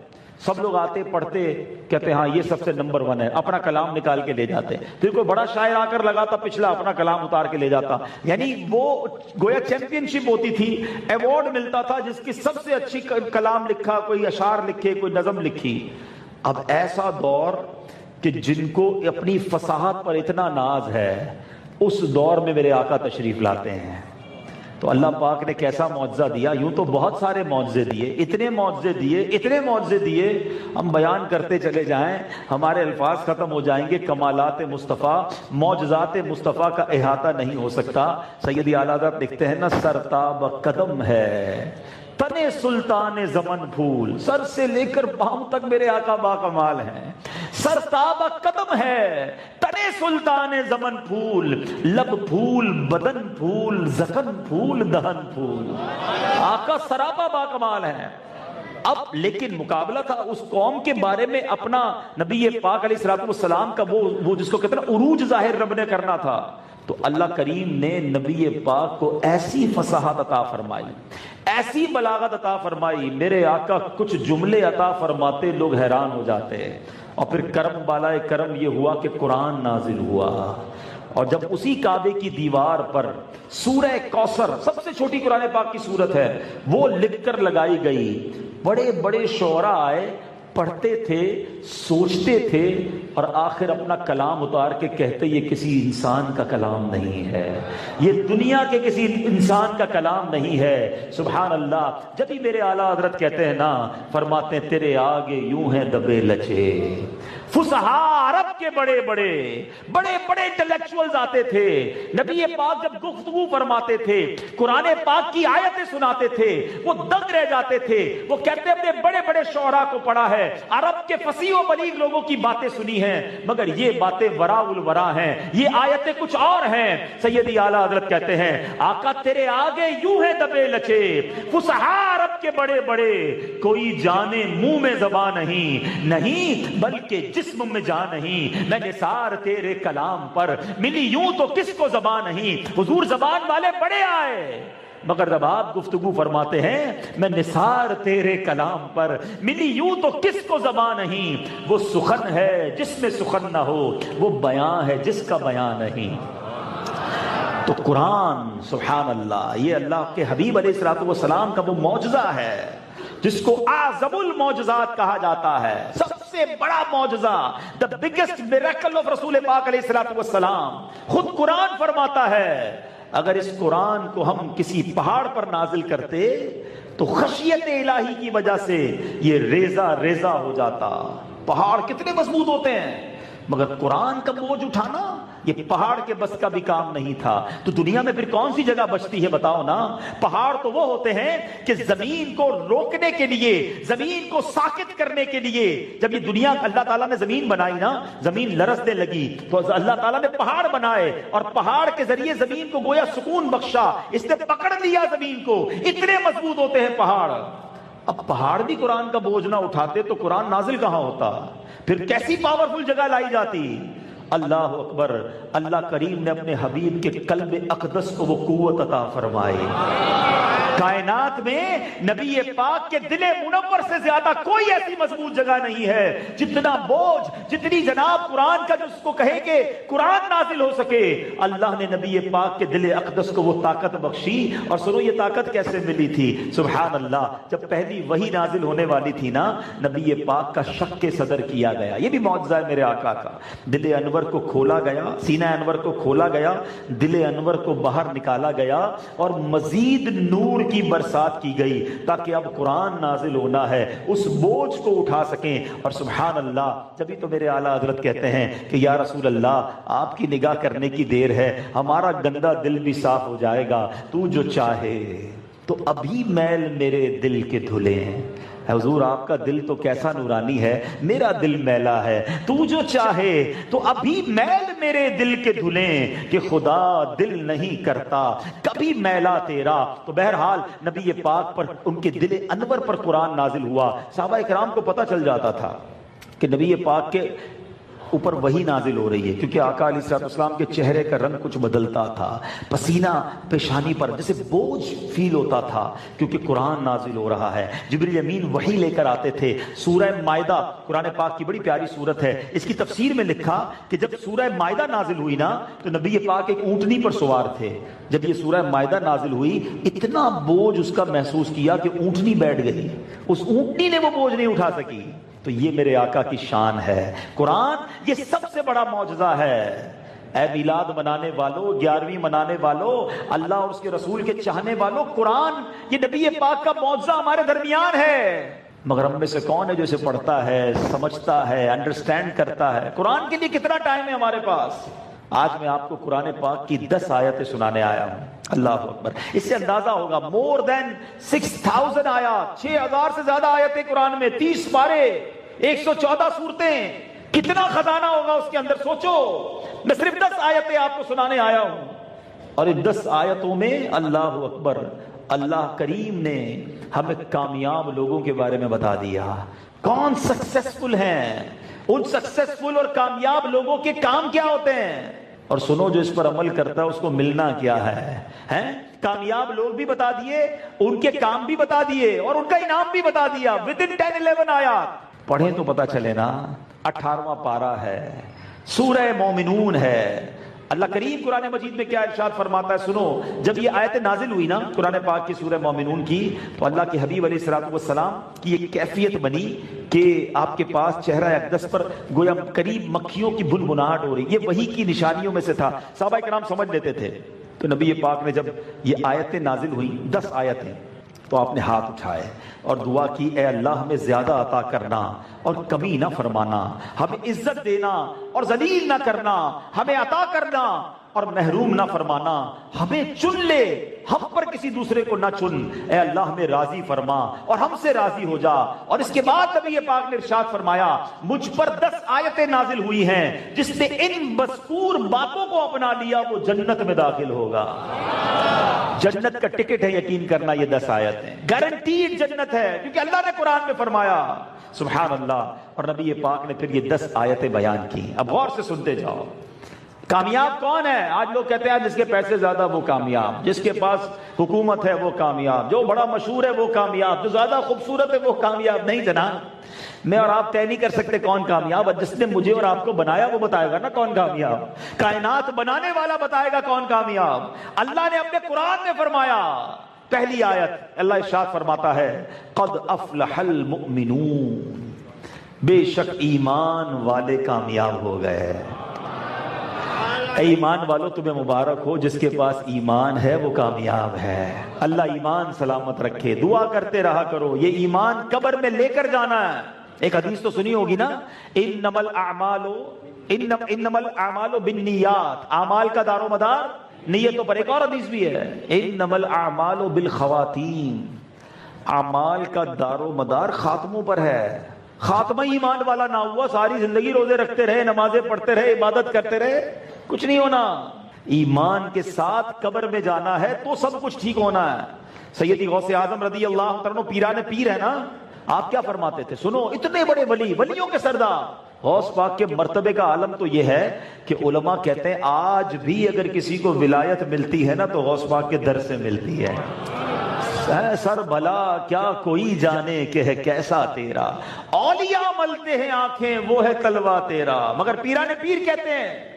سب لوگ آتے، پڑھتے، کہتے ہاں یہ سب سے نمبر 1 ہے، اپنا کلام نکال کے لے جاتے. پھر کوئی بڑا شاعر آ کر لگاتا پچھلا، اپنا کلام اتار کے لے جاتا. یعنی وہ گویا چیمپئن شپ ہوتی تھی، ایوارڈ ملتا تھا جس کی سب سے اچھی کلام لکھا، کوئی اشعار لکھے، کوئی نظم لکھی. اب ایسا دور کہ جن کو اپنی فصاحت پر اتنا ناز ہے، اس دور میں میرے آقا تشریف لاتے ہیں. تو اللہ پاک نے کیسا معجزہ دیا. یوں تو بہت سارے معجزے دیے، اتنے معجزے دیے، ہم بیان کرتے چلے جائیں ہمارے الفاظ ختم ہو جائیں گے. کمالات مصطفیٰ، معجزات مصطفیٰ کا احاطہ نہیں ہو سکتا. سیدی اعلیٰ حضرت لکھتے ہیں نا، سرتاب قدم ہے تنے سلطان زمن پھول. سر سے لے کر پاؤں تک میرے آقا با کمال ہیں. سرتاب قدم ہے تنے سلطان زمن پھول، لب پھول، بدن پھول، زخم پھول، دہن پھول. آقا سراپا با کمال ہیں. اب لیکن مقابلہ تھا اس قوم کے بارے میں، اپنا نبی پاک علیہ السلام کا وہ جس کو کہتے ہیں عروج ظاہر رب نے کرنا تھا. تو اللہ کریم نے نبی پاک کو ایسی فصاحت عطا فرمائی، ایسی بلاغت عطا فرمائی. میرے آقا کچھ جملے عطا فرماتے، لوگ حیران ہو جاتے. اور پھر کرم بالائے کرم یہ ہوا کہ قرآن نازل ہوا. اور جب اسی کعبے کی دیوار پر سورہ کوثر، سب سے چھوٹی قرآن پاک کی سورت ہے، وہ لکھ کر لگائی گئی. بڑے بڑے شعراء آئے، پڑھتے تھے، سوچتے تھے، اور آخر اپنا کلام اتار کے کہتے یہ کسی انسان کا کلام نہیں ہے، یہ دنیا کے کسی انسان کا کلام نہیں ہے. سبحان اللہ. جب ہی میرے اعلیٰ حضرت کہتے ہیں نا، فرماتے ہیں تیرے آگے یوں ہیں دبے لچے. فصحاء عرب کے بڑے بڑے انٹلیکچوئلز آتے تھے. نبی پاک جب گفتگو فرماتے تھے، قرآن پاک کی آیتیں سناتے تھے، وہ دنگ رہ جاتے تھے. وہ کہتے اپنے بڑے بڑے شعراء کو پڑھا ہے، عرب کے فصیح و بلیغ لوگوں کی باتیں سنی ہیں، مگر یہ باتیں وراء الورا ہیں، یہ آیتیں کچھ اور ہیں. سیدی اعلیٰ حضرت کہتے ہیں آقا تیرے آگے یوں ہیں دبے لچے. فصحاء عرب کے بڑے کوئی جانے منہ میں زبان نہیں بلکہ جسم میں جان نہیں. میں نثار تیرے کلام پر ملی یوں تو کس کو زبان نہیں. حضور زبان والے بڑے آئے، مگر جب آپ گفتگو فرماتے ہیں میں نثار تیرے کلام پر ملی یوں تو کس کو زبان نہیں. وہ سخن ہے جس میں سخن نہ ہو، وہ بیان ہے جس کا بیان نہیں. تو قرآن سبحان اللہ، یہ اللہ کے حبیب علیہ السلام کا وہ معجزہ ہے جس کو اعظم المعجزات کہا جاتا ہے. سب سے بڑا معجزہ، the biggest miracle of رسول پاک علیہ السلام. خود قرآن فرماتا ہے اگر اس قرآن کو ہم کسی پہاڑ پر نازل کرتے تو خشیت الہی کی وجہ سے یہ ریزہ ہو جاتا. پہاڑ کتنے مضبوط ہوتے ہیں، مگر قرآن کا بوجھ اٹھانا یہ پہاڑ کے بس کا بھی کام نہیں تھا، تو دنیا میں پھر کون سی جگہ بچتی ہے بتاؤ نا؟ پہاڑ تو وہ ہوتے ہیں کہ زمین کو روکنے کے لیے، زمین کو ساکت کرنے کے لیے، جب یہ دنیا اللہ تعالیٰ نے زمین بنائی نا، زمین لرزنے لگی تو اللہ تعالیٰ نے پہاڑ بنائے اور پہاڑ کے ذریعے زمین کو گویا سکون بخشا، اس نے پکڑ لیا زمین کو، اتنے مضبوط ہوتے ہیں پہاڑ۔ اب پہاڑ بھی قرآن کا بوجھ نہ اٹھاتے تو قرآن نازل کہاں ہوتا؟ پھر کیسی پاورفل جگہ لائی جاتی؟ اللہ اکبر، اللہ کریم نے اپنے حبیب کے قلب اقدس کو وہ قوت عطا فرمائی۔ کائنات میں نبی پاک کے دل منور سے زیادہ کوئی ایسی مضبوط جگہ نہیں ہے جتنا بوجھ، جتنی جناب قرآن کا جس کو کہے کہ قرآن نازل ہو سکے۔ اللہ نے نبی پاک کے دل اقدس کو وہ طاقت بخشی، اور سنو یہ طاقت کیسے ملی تھی؟ سبحان اللہ، جب پہلی وحی نازل ہونے والی تھی نا، نبی پاک کا شق صدر کیا گیا۔ یہ بھی معجزہ ہے میرے آقا کا، دل انور کو کھولا گیا، سینہ انور کو کھولا گیا، دل انور کو باہر نکالا گیا اور مزید نور کی برسات کی گئی تاکہ اب قرآن نازل ہونا ہے اس بوجھ کو اٹھا سکیں۔ اور سبحان اللہ، جبھی تو میرے اعلیٰ حضرت کہتے ہیں کہ یا رسول اللہ آپ کی نگاہ کرنے کی دیر ہے، ہمارا گندا دل بھی صاف ہو جائے گا، تو جو چاہے تو ابھی میل میرے دل کے دھلے ہیں۔ حضور آپ کا دل تو کیسا نورانی ہے، میرا دل میلا ہے، تو جو چاہے تو ابھی میل میرے دل کے دھلیں، کہ خدا دل نہیں کرتا کبھی میلا تیرا۔ تو بہرحال نبی پاک پر، ان کے دل انور پر قرآن نازل ہوا۔ صحابہ کرام کو پتہ چل جاتا تھا کہ نبی پاک کے اوپر وہی نازل ہو رہی ہے، کیونکہ آقا علیہ السلام کے چہرے کا رنگ کچھ بدلتا تھا، پسینہ پیشانی پر جیسے بوجھ فیل ہوتا تھا، کیونکہ قرآن نازل ہو رہا ہے۔ جبریل امین وحی لے کر آتے تھے۔ سورہ مائدہ قرآن پاک کی بڑی پیاری سورت ہے، اس کی تفسیر میں لکھا کہ جب سورہ مائدہ نازل ہوئی نا تو نبی پاک ایک اونٹنی پر سوار تھے۔ جب یہ سورہ مائدہ نازل ہوئی اتنا بوجھ اس کا محسوس کیا کہ اونٹنی بیٹھ گئی، اس اونٹنی نے وہ بوجھ نہیں اٹھا سکی۔ تو یہ میرے آقا کی شان ہے، قرآن یہ سب سے بڑا معجزہ ہے۔ اے میلاد منانے والو، 11ویں منانے والو، اللہ اور اس کے رسول کے چاہنے والو، قرآن یہ نبی پاک کا معجزہ ہمارے درمیان ہے۔ مگر ہم میں سے کون ہے جو اسے پڑھتا ہے، سمجھتا ہے، انڈرسٹینڈ کرتا ہے؟ قرآن کے لیے کتنا ٹائم ہے ہمارے پاس؟ آج میں آپ کو قرآن پاک کی 10 آیتیں سنانے آیا ہوں۔ اللہ اکبر، اس سے اندازہ ہوگا مور دین 6000 آیات، 6000 سے زیادہ آیتیں قرآن میں، 30 پارے، 114 صورتیں، کتنا خزانہ ہوگا اس کے اندر، سوچو۔ میں صرف 10 آیتیں آپ کو سنانے آیا ہوں، اور ان 10 آیتوں میں اللہ اکبر، اللہ کریم نے ہمیں کامیاب لوگوں کے بارے میں بتا دیا، کون سکسیسفل ہیں، ان سکسیسفل اور کامیاب لوگوں کے کام کیا ہوتے ہیں، اور سنو جو اس پر عمل کرتا ہے اس کو ملنا کیا ہے۔ کامیاب لوگ بھی بتا دیے، ان کے کام بھی بتا دیے، اور ان کا انعام بھی بتا دیا۔ within 10-11 آیات پڑھیں تو پتا چلے نا۔ 18واں پارہ ہے، سورہ مومنون ہے۔ اللہ کریم قرآن مجید میں کیا ارشاد فرماتا ہے، سنو۔ جب یہ آیت نازل ہوئی نا قرآن پاک کی سورہ مومنون کی، تو اللہ کے حبیب علیہ السلام کی ایک کیفیت بنی کہ آپ کے پاس چہرہ اقدس پر گویا قریب مکھیوں کی بنبناہٹ ہو رہی، یہ وحی کی نشانیوں میں سے تھا۔ صحابہ کرام سمجھ لیتے تھے۔ تو نبی پاک نے جب یہ آیتیں نازل ہوئی، 10 آیتیں، تو آپ نے ہاتھ اٹھائے اور دعا کی، اے اللہ ہمیں زیادہ عطا کرنا اور کمی نہ فرمانا، ہمیں عزت دینا اور ذلیل نہ کرنا، ہمیں عطا کرنا اور محروم نہ فرمانا، ہمیں چن لے، ہم پر کسی دوسرے کو نہ چن، اے اللہ ہمیں راضی فرما اور ہم سے راضی ہو جا۔ اور اس کے بعد نبی پاک نے ارشاد فرمایا، مجھ پر 10 آیتیں نازل ہوئی ہیں، جس نے ان مذکور باتوں کو اپنا لیا وہ جنت میں داخل ہوگا۔ جنت کا ٹکٹ ہے، یقین کرنا، یہ 10 آیتیں گارنٹیڈ جنت ہے، کیونکہ اللہ نے قرآن میں فرمایا۔ سبحان اللہ۔ اور نبی پاک نے پھر یہ 10 آیتیں بیان کی۔ اب غور سے سنتے جاؤ۔ کامیاب کون ہے؟ آج لوگ کہتے ہیں جس کے پیسے زیادہ وہ کامیاب، جس کے پاس حکومت ہے وہ کامیاب، جو بڑا مشہور ہے وہ کامیاب، جو زیادہ خوبصورت ہے وہ کامیاب۔ نہیں جناب، میں اور آپ طے نہیں کر سکتے کون کامیاب، اور جس نے مجھے اور آپ کو بنایا وہ بتائے گا نا کون کامیاب۔ کائنات بنانے والا بتائے گا کون کامیاب۔ اللہ نے اپنے قرآن میں فرمایا، پہلی آیت اللہ ارشاد فرماتا ہے، قد افلح المؤمنون، بے شک ایمان والے کامیاب ہو گئے۔ اے ایمان والو تمہیں مبارک ہو، جس کے پاس ایمان ہے وہ کامیاب ہے۔ اللہ ایمان سلامت رکھے، دعا کرتے رہا کرو، یہ ایمان قبر میں لے کر جانا ہے۔ ایک حدیث تو سنی ہوگی نا، انما الاعمال بالنیات، اعمال کا دار و مدار نیتوں پر۔ ایک اور حدیث بھی ہے، انما الاعمال بالخواتیم، اعمال کا دار و مدار خاتموں پر ہے۔ خاتمہ ایمان والا نہ ہوا، ساری زندگی روزے رکھتے رہے، نمازیں پڑھتے رہے، عبادت کرتے رہے، کچھ نہیں ہونا۔ ایمان کے ساتھ قبر میں جانا ہے تو سب کچھ ٹھیک ہونا ہے۔ سیدی غوث اعظم رضی اللہ عنہ پیران پیر ہے نا، آپ کیا فرماتے تھے؟ سنو، اتنے بڑے ولی، ولیوں کے سردار، غوث پاک کے مرتبے کا عالم تو یہ ہے کہ علماء کہتے ہیں آج بھی اگر کسی کو ولایت ملتی ہے نا تو غوث پاک کے در سے ملتی ہے۔ سر بھلا کیا کوئی جانے کہ ہے کیسا تیرا، اولیاء ملتے ہیں آنکھیں وہ ہے تلوا تیرا، مگر پیران پیر کہتے ہیں۔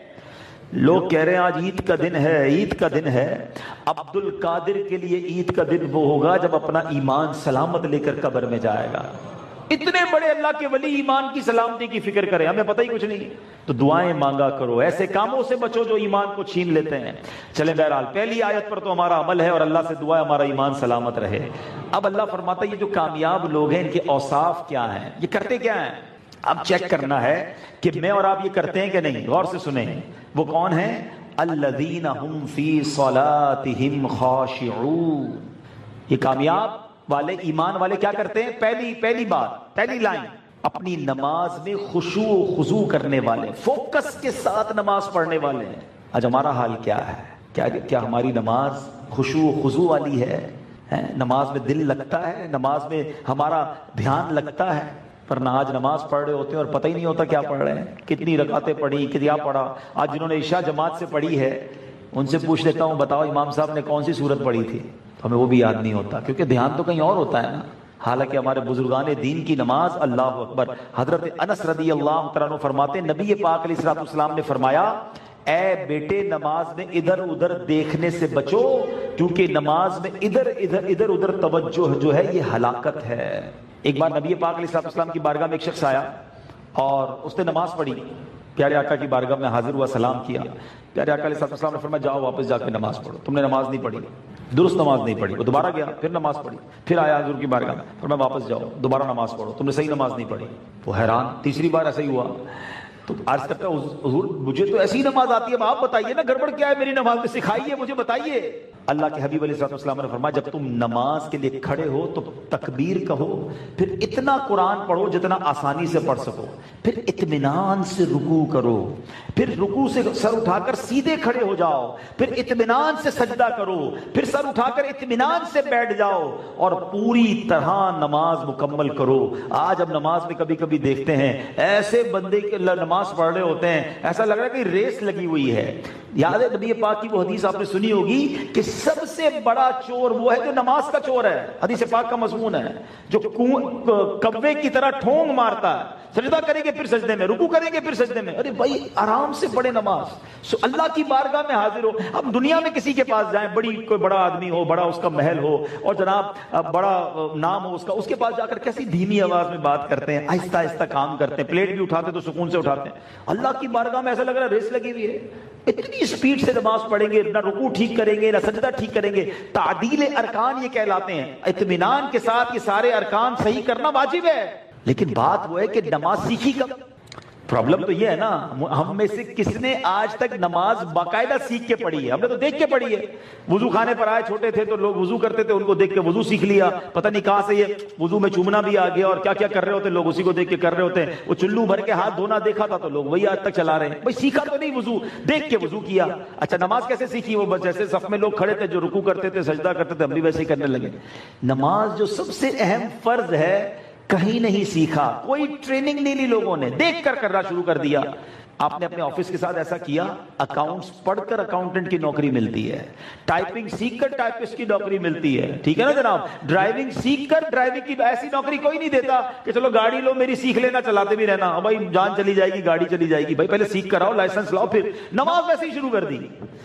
لوگ کہہ رہے ہیں آج عید کا دن ہے، عید کا دن ہے۔ عبد القادر کے لیے عید کا دن وہ ہوگا جب اپنا ایمان سلامت لے کر قبر میں جائے گا۔ اتنے بڑے اللہ کے ولی ایمان کی سلامتی کی فکر کریں، ہمیں پتہ ہی کچھ نہیں، تو دعائیں مانگا کرو، ایسے کاموں سے بچو جو ایمان کو چھین لیتے ہیں۔ چلیں بہرحال پہلی آیت پر تو ہمارا عمل ہے اور اللہ سے دعا ہے ہمارا ایمان سلامت رہے۔ اب اللہ فرماتا ہے یہ جو کامیاب لوگ ہیں ان کے اوصاف کیا ہیں، یہ کرتے کیا ہیں؟ اب چیک کرنا ہے کہ میں اور آپ یہ کرتے ہیں کہ نہیں۔ غور سے سنیں، وہ کون ہیں؟ الذین هم فی صلاتہم خاشعون، یہ کامیاب والے، ایمان والے کیا کرتے ہیں؟ پہلی بات، پہلی لائن، اپنی نماز میں خشوع و خضوع کرنے والے، فوکس کے ساتھ نماز پڑھنے والے ہیں۔ آج ہمارا حال کیا ہے؟ کیا ہماری نماز خشوع و خضوع والی ہے؟ نماز میں دل لگتا ہے؟ نماز میں ہمارا دھیان لگتا ہے؟ ورنہ آج نماز پڑھ رہے ہوتے ہیں اور پتہ ہی نہیں ہوتا کیا پڑھ رہے ہیں، کتنی رکعتیں پڑھی، کیا پڑھا۔ آج جنہوں نے عشاء جماعت سے پڑھی ہے ان سے پوچھ لیتا ہوں بتاؤ امام صاحب نے کون سی سورت پڑھی تھی، تو ہمیں وہ بھی یاد نہیں ہوتا، کیونکہ دھیان تو کہیں اور ہوتا ہے نا۔ حالانکہ ہمارے بزرگان دین کی نماز، اللہ اکبر، حضرت انس رضی اللہ عنہ فرماتے ہیں نبی پاک علیہ الصلوۃ والسلام نے فرمایا اے بیٹے نماز میں ادھر ادھر دیکھنے سے بچو، کیونکہ نماز میں ادھر ادھر توجہ جو ہے یہ ہلاکت ہے۔ ایک بار نبی پاک علیہ الصلوۃ والسلام کی بارگاہ میں ایک شخص آیا اور اس نے نماز پڑھی، پیارے آقا کی بارگاہ میں حاضر ہوا، سلام کیا۔ پیارے آقا علیہ الصلوۃ والسلام نے فرمایا جاؤ واپس جا کے نماز پڑھو، تم نے نماز نہیں پڑھی، درست نماز نہیں پڑھی۔ وہ دوبارہ گیا، پھر نماز پڑھی، پھر آیا حضور کی بارگاہ میں، فرمایا واپس جاؤ دوبارہ نماز پڑھو، تم نے صحیح نماز نہیں پڑھی۔ وہ حیران، تیسری بار ایسا ہی ہوا تو عرض کرتا ہے حضور مجھے تو ایسی نماز آتی ہے، اب آپ بتائیے نا گڑبڑ کیا ہے میری نماز میں، سکھائیے مجھے، بتائیے۔ اللہ کے حبیب علیہ الصلوۃ والسلام نے فرمایا جب تم نماز کے لیے کھڑے ہو تو تکبیر کہو، پھر اتنا قرآن پڑھو جتنا آسانی سے پڑھ سکو، پھر اطمینان سے رکوع کرو، پھر رکوع سے سر اٹھا کر سیدھے کھڑے ہو جاؤ، پھر اطمینان سے سجدہ کرو، پھر سر اٹھا کر اطمینان سے بیٹھ جاؤ اور پوری طرح نماز مکمل کرو۔ آج ہم نماز میں کبھی کبھی دیکھتے ہیں ایسے بندے کے نماز پڑھ رہے ہوتے ہیں ایسا لگ رہا ہے کہ ریس لگی ہوئی ہے۔ یاد ہے نبی پاک کی وہ حدیث آپ نے سنی ہوگی کہ سب سے بڑا چور وہ ہے جو نماز کا چور ہے، حدیث پاک کا مضمون ہے، جو کوے کی طرح ٹھونگ مارتا ہے، سجدہ کریں گے پھر سجدے میں، رکوع کریں گے پھر سجدے میں۔ ارے بھائی آرام سے پڑھے نماز، اللہ کی بارگاہ میں حاضر ہو۔ اب دنیا میں کسی کے پاس جائیں، کوئی بڑا آدمی ہو، بڑا اس کا محل ہو اور جناب بڑا نام ہو اس کے پاس جا کر کیسی دھیمی آواز میں بات کرتے ہیں، آہستہ آہستہ کام کرتے ہیں، پلیٹ بھی اٹھاتے تو سکون سے اٹھاتے ہیں۔ اللہ کی بارگاہ میں ایسا لگ رہا ہے ریس لگی ہوئی ہے، اتنی سپیڈ سے نماز پڑھیں گے، نہ رکوع ٹھیک کریں گے نہ سجدہ ٹھیک کریں گے۔ تعدیل ارکان یہ کہلاتے ہیں، اطمینان کے ساتھ یہ سارے ارکان صحیح کرنا واجب ہے۔ لیکن بات وہ ہے کہ نماز سیکھی کب؟ پرابلم تو یہ ہے نا، ہم میں سے کس نے آج تک نماز باقاعدہ سیکھ کے پڑھی ہے؟ ہم نے تو دیکھ کے پڑھی ہے۔ وضو خانے پر آئے چھوٹے تھے تو لوگ وضو کرتے تھے، ان کو دیکھ کے وضو سیکھ لیا، پتہ نہیں کہاں سے یہ وضو میں چومنا بھی آ گیا اور کیا کیا کر رہے ہوتے لوگ اسی کو دیکھ کے کر رہے ہوتے ہیں۔ وہ چلو بھر کے ہاتھ دھونا دیکھا تھا تو لوگ وہی آج تک چلا رہے ہیں۔ بھائی سیکھا تو نہیں، وضو دیکھ کے وضو کیا۔ اچھا نماز کیسے سیکھی؟ وہ بس جیسے صف میں لوگ کھڑے تھے جو رکوع کرتے تھے سجدہ کرتے تھے ہم بھی ویسے ہی کرنے لگے۔ نماز جو سب سے اہم فرض ہے کہیں نہیں سیکھا، کوئی ٹریننگ نہیں لی، لوگوں نے دیکھ کر کرنا شروع کر دیا۔ آپ نے اپنے آفس کے ساتھ ایسا کیا، اکاؤنٹس پڑھ کر اکاؤنٹنٹ کی نوکری ملتی ہے، ٹائپنگ سیکھ کر ٹائپسٹ کی نوکری ملتی ہے، ٹھیک ہے نا جناب، ڈرائیونگ سیکھ کر ڈرائیونگ کی ایسی نوکری کوئی نہیں دیتا کہ چلو گاڑی لو میری سیکھ لینا چلاتے بھی رہنا، بھائی جان چلی جائے گی گاڑی چلی جائے گی، بھائی پہلے سیکھ کر آؤ لائسنس لاؤ، پھر نماز ویسے ہی شروع کر دی۔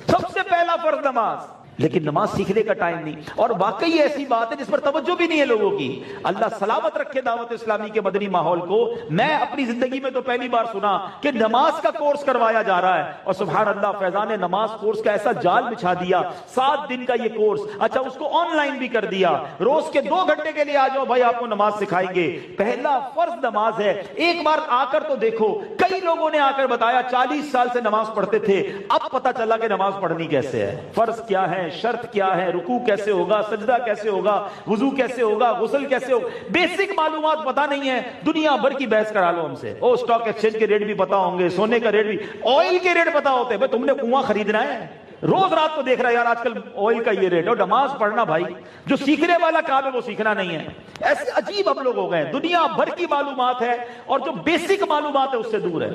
سب سے پہلا فرض نماز، لیکن نماز سیکھنے کا ٹائم نہیں. اور واقعی ایسی بات ہے جس پر توجہ بھی نہیں ہے لوگوں کی. اللہ سلامت رکھے دعوت اسلامی کے مدنی ماحول کو. میں اپنی زندگی میں تو پہلی بار سنا کہ نماز کا کورس کروایا جا رہا ہے, اور سبحان اللہ فیضان نماز کورس کا ایسا جال بچھا دیا. 7 دن کا یہ کورس, اچھا اس کو آن لائن بھی کر دیا. روز کے 2 گھنٹے کے لیے آ جاؤ بھائی, آپ کو نماز سکھائیں گے. پہلا فرض نماز ہے. ایک بار آ کر تو دیکھو. کئی لوگوں نے آ کر بتایا 40 سال سے نماز پڑھتے تھے, اب پتا چلا کہ نماز پڑھنی کیسے ہے, فرض کیا ہے, شرط کیا ہے, رکوع کیسے ہوگا, سجدہ کیسے ہوگا, وضو کیسے ہوگا, غسل کیسے ہوگا. بیسک معلومات پتا نہیں ہے. دنیا بھر کی بحث کرا لو ہم سے. او اسٹاک ایکسچینج کے ریٹ بھی پتا ہوں گے, سونے کا ریٹ بھی, آئل کے ریٹ پتا ہوتے ہیں. بھائی تم نے کنواں خریدنا ہے, روز رات کو دیکھ رہا ہے یار آج کل آئل کا یہ ریٹ. اور نماز پڑھنا بھائی جو سیکھنے والا کام ہے وہ سیکھنا نہیں ہے. ایسے عجیب ہم لوگ ہو گئے. دنیا بھر کی معلومات ہے اور جو بیسک معلومات ہے اس سے دور ہے.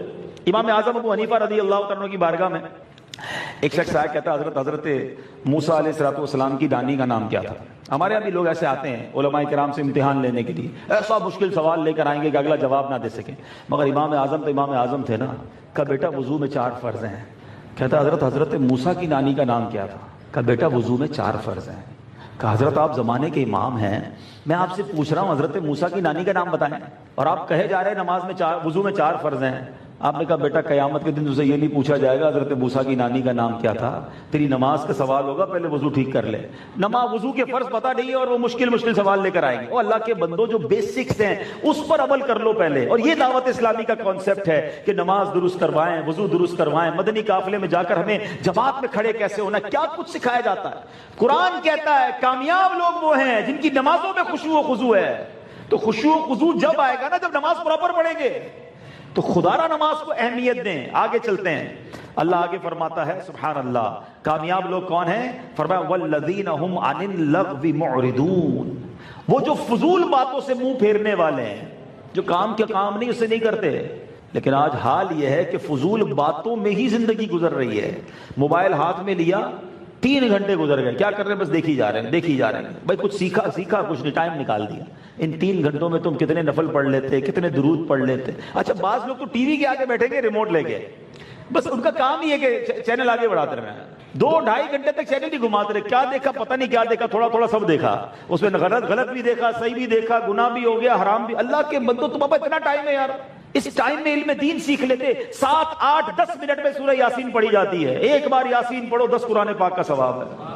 امام اعظم ابو حنیفہ رضی اللہ عنہ کی بارگاہ میں ایک شخص آیا, کہتا حضرت موسیٰ علیہ السلام کی نانی کا نام کیا تھا؟ ہمارے یہاں بھی لوگ ایسے آتے ہیں علماء کرام سے امتحان لینے کے لیے, ایسا مشکل سوال لے کر آئیں گے کہ اگلا جواب نہ دے سکیں. مگر امام اعظم تو امام اعظم تھے نا. کہا بیٹا وضو میں 4 فرض ہیں. کہتا حضرت موسیٰ کی نانی کا نام کیا تھا؟ کہا بیٹا وضو میں 4 فرض ہیں. کہا حضرت آپ زمانے کے امام ہیں, میں آپ سے پوچھ رہا ہوں حضرت موسیٰ کی نانی کا نام بتائیں, اور آپ کہے جا رہے ہیں نماز میں وضو میں 4 فرض ہیں. آپ نے کہا بیٹا قیامت کے دن تجھے یہ نہیں پوچھا جائے گا حضرت موسیٰ کی نانی کا نام کیا تھا, تیری نماز کا سوال ہوگا, پہلے وضو ٹھیک کر لے. نماز وضو کے فرض پتہ نہیں ہے اور وہ مشکل سوال لے کر آئیں گے. او اللہ کے بندو, جو بیسکس ہیں اس پر عمل کر لو پہلے. اور یہ دعوت اسلامی کا کانسیپٹ ہے کہ نماز درست کروائیں, وضو درست کروائیں. مدنی قافلے میں جا کر ہمیں جماعت میں کھڑے کیسے ہونا, کیا کچھ سکھایا جاتا ہے. قرآن کہتا ہے کامیاب لوگ وہ ہیں جن کی نمازوں میں خشوع و خضوع ہے. تو خشوع و خضوع جب آئے گا نا جب نماز پراپر پڑھیں گے. تو خدا را نماز کو اہمیت دیں. آگے چلتے ہیں. اللہ آگے فرماتا ہے سبحان اللہ, کامیاب لوگ کون ہیں؟ فرمایا والذین هم عن اللغو معرضون, وہ جو فضول باتوں سے منہ پھیرنے والے ہیں, جو کام کے کام نہیں اسے نہیں کرتے. لیکن آج حال یہ ہے کہ فضول باتوں میں ہی زندگی گزر رہی ہے. موبائل ہاتھ میں لیا, 3 گھنٹے گزر گئے, کیا کر رہے ہیں؟ بس دیکھی جا رہے ہیں. بھائی کچھ سیکھا کچھ نہیں, ٹائم نکال دیا. ان 3 گھنٹوں میں تم کتنے نفل پڑھ لیتے, کتنے درود پڑھ لیتے. اچھا بعض لوگ تو ٹی وی کے آگے بیٹھیں گے ریموٹ لے کے, بس ان کا کام ہی ہے کہ چینل آگے بڑھاتے رہے. 2-2.5 گھنٹے تک چینل ہی گھماتے رہے. کیا دیکھا پتہ نہیں, کیا دیکھا, تھوڑا سب دیکھا. اس میں غلط بھی دیکھا, صحیح بھی دیکھا, گناہ بھی ہو گیا, حرام بھی. اللہ کے بندو تم اب اتنا ٹائم ہے یار, اس ٹائم میں علم دین سیکھ لیتے. 7, 8, 10 منٹ میں سورہ یاسین پڑھی جاتی ہے. ایک بار یاسین پڑھو 10 قرآن پاک کا ثواب ہے.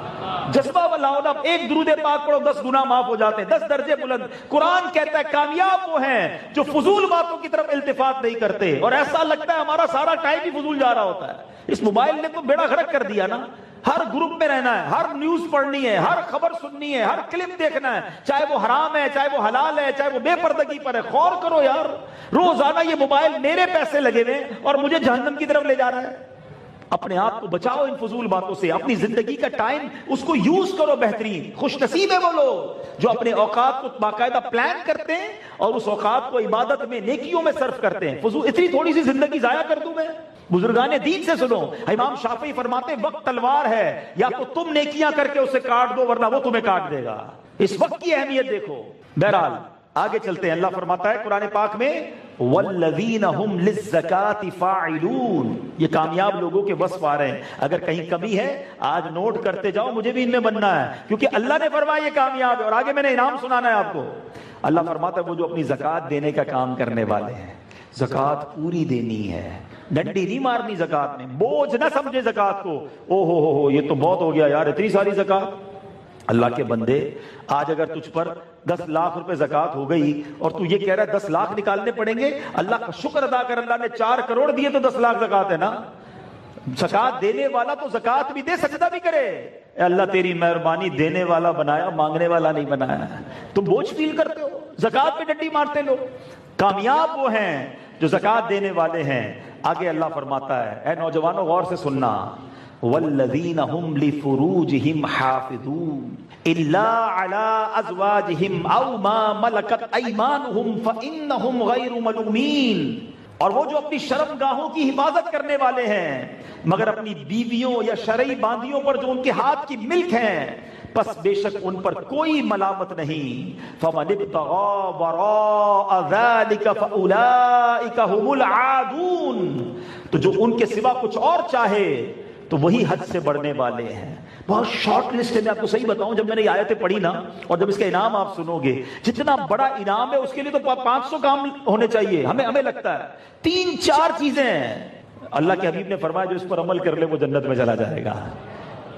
جذبہ واللہ, ایک درود پاک پڑھو 10 گناہ معاف ہو جاتے ہیں, 10 درجے بلند. قرآن کہتا ہے کامیاب وہ ہیں جو فضول باتوں کی طرف التفات نہیں کرتے. اور ایسا لگتا ہے ہمارا سارا ٹائم ہی فضول جا رہا ہوتا ہے. اس موبائل نے تو بیڑا غرق کر دیا نا. ہر گروپ میں رہنا ہے, ہر نیوز پڑھنی ہے, ہر خبر سننی ہے, ہر کلپ دیکھنا ہے, چاہے وہ حرام ہے, چاہے وہ حلال ہے, چاہے وہ بے پردگی پر ہے. غور کرو یار, روزانہ یہ موبائل میرے پیسے لگے ہوئے اور مجھے جہنم کی طرف لے جا رہا ہے. اپنے آپ کو بچاؤ ان فضول باتوں سے. اپنی زندگی کا ٹائم اس کو یوز کرو بہترین. خوش نصیب ہے وہ لوگ جو اپنے اوقات کو باقاعدہ پلان کرتے ہیں اور اس اوقات کو عبادت میں, نیکیوں میں صرف کرتے ہیں. فضول اتنی تھوڑی سی زندگی ضائع کر دوں میں؟ بزرگان دین سے سنو. امام شافعی فرماتے ہیں وقت تلوار ہے, یا تو تم نیکیاں کر کے اسے کاٹ دو ورنہ وہ تمہیں کاٹ دے گا. اس وقت کی اہمیت دیکھو. بہرحال آگے چلتے ہیں. اللہ فرماتا ہے قرآن پاک میں والذین هم للزکاة فاعلون, یہ کامیاب لوگوں کے وصف آ رہے ہیں. اگر کہیں کمی ہے آج نوٹ کرتے جاؤ, مجھے بھی ان میں بننا ہے, کیونکہ اللہ نے فرمایا یہ کامیاب ہے اور آگے میں نے انعام سنانا ہے آپ کو. اللہ فرماتا ہے وہ جو اپنی زکات دینے کا کام کرنے والے ہیں. زکات پوری دینی ہے, ڈنڈی نہیں مارنی زکات میں. بوجھ نہ سمجھے زکات کو, او ہو یہ تو بہت ہو گیا یار, اتنی ساری زکات. اللہ کے بندے, آج اگر تجھ پر 10 لاکھ روپے زکات ہو گئی اور تو یہ کہہ رہا ہے 10 لاکھ نکالنے پڑیں گے, اللہ کا شکر ادا کر, اللہ نے 4 کروڑ دیے تو 10 لاکھ زکات ہے نا. زکات دینے والا تو زکات بھی دے, سجدہ بھی کرے. اے اللہ تیری مہربانی, دینے والا بنایا, مانگنے والا نہیں بنایا. تم بوجھ فیل کرتے ہو, زکات پہ ڈنڈی مارتے لوگ. کامیاب وہ ہیں جو زکات دینے والے ہیں. آگے اللہ فرماتا ہے, اے نوجوانوں غور سے سننا, والذین هم لفروجہم حافظون الا علی ازواجہم او ما ملکت ایمانہم فانہم غیر ملومین. اور وہ جو اپنی شرم گاہوں کی حفاظت کرنے والے ہیں مگر اپنی بیویوں یا شرعی باندیوں پر جو ان کے ہاتھ کی ملک ہیں, پس بے شک ان پر کوئی ملامت نہیں. فمن ابتغى وراء ذلك فاولئک هم العادون, تو جو ان کے سوا کچھ اور چاہے تو وہی حد سے بڑھنے والے ہیں. بہت شارٹ لسٹ ہے. میں آپ کو صحیح بتاؤں, جب میں نے یہ آیتیں پڑھی نا, اور جب اس کا انعام آپ سنو گے, جتنا بڑا انعام ہے اس کے لیے تو 500 کام ہونے چاہیے. ہمیں لگتا ہے 3-4 چیزیں ہیں. اللہ کے حبیب نے فرمایا جو اس پر عمل کر لے وہ جنت میں چلا جائے گا.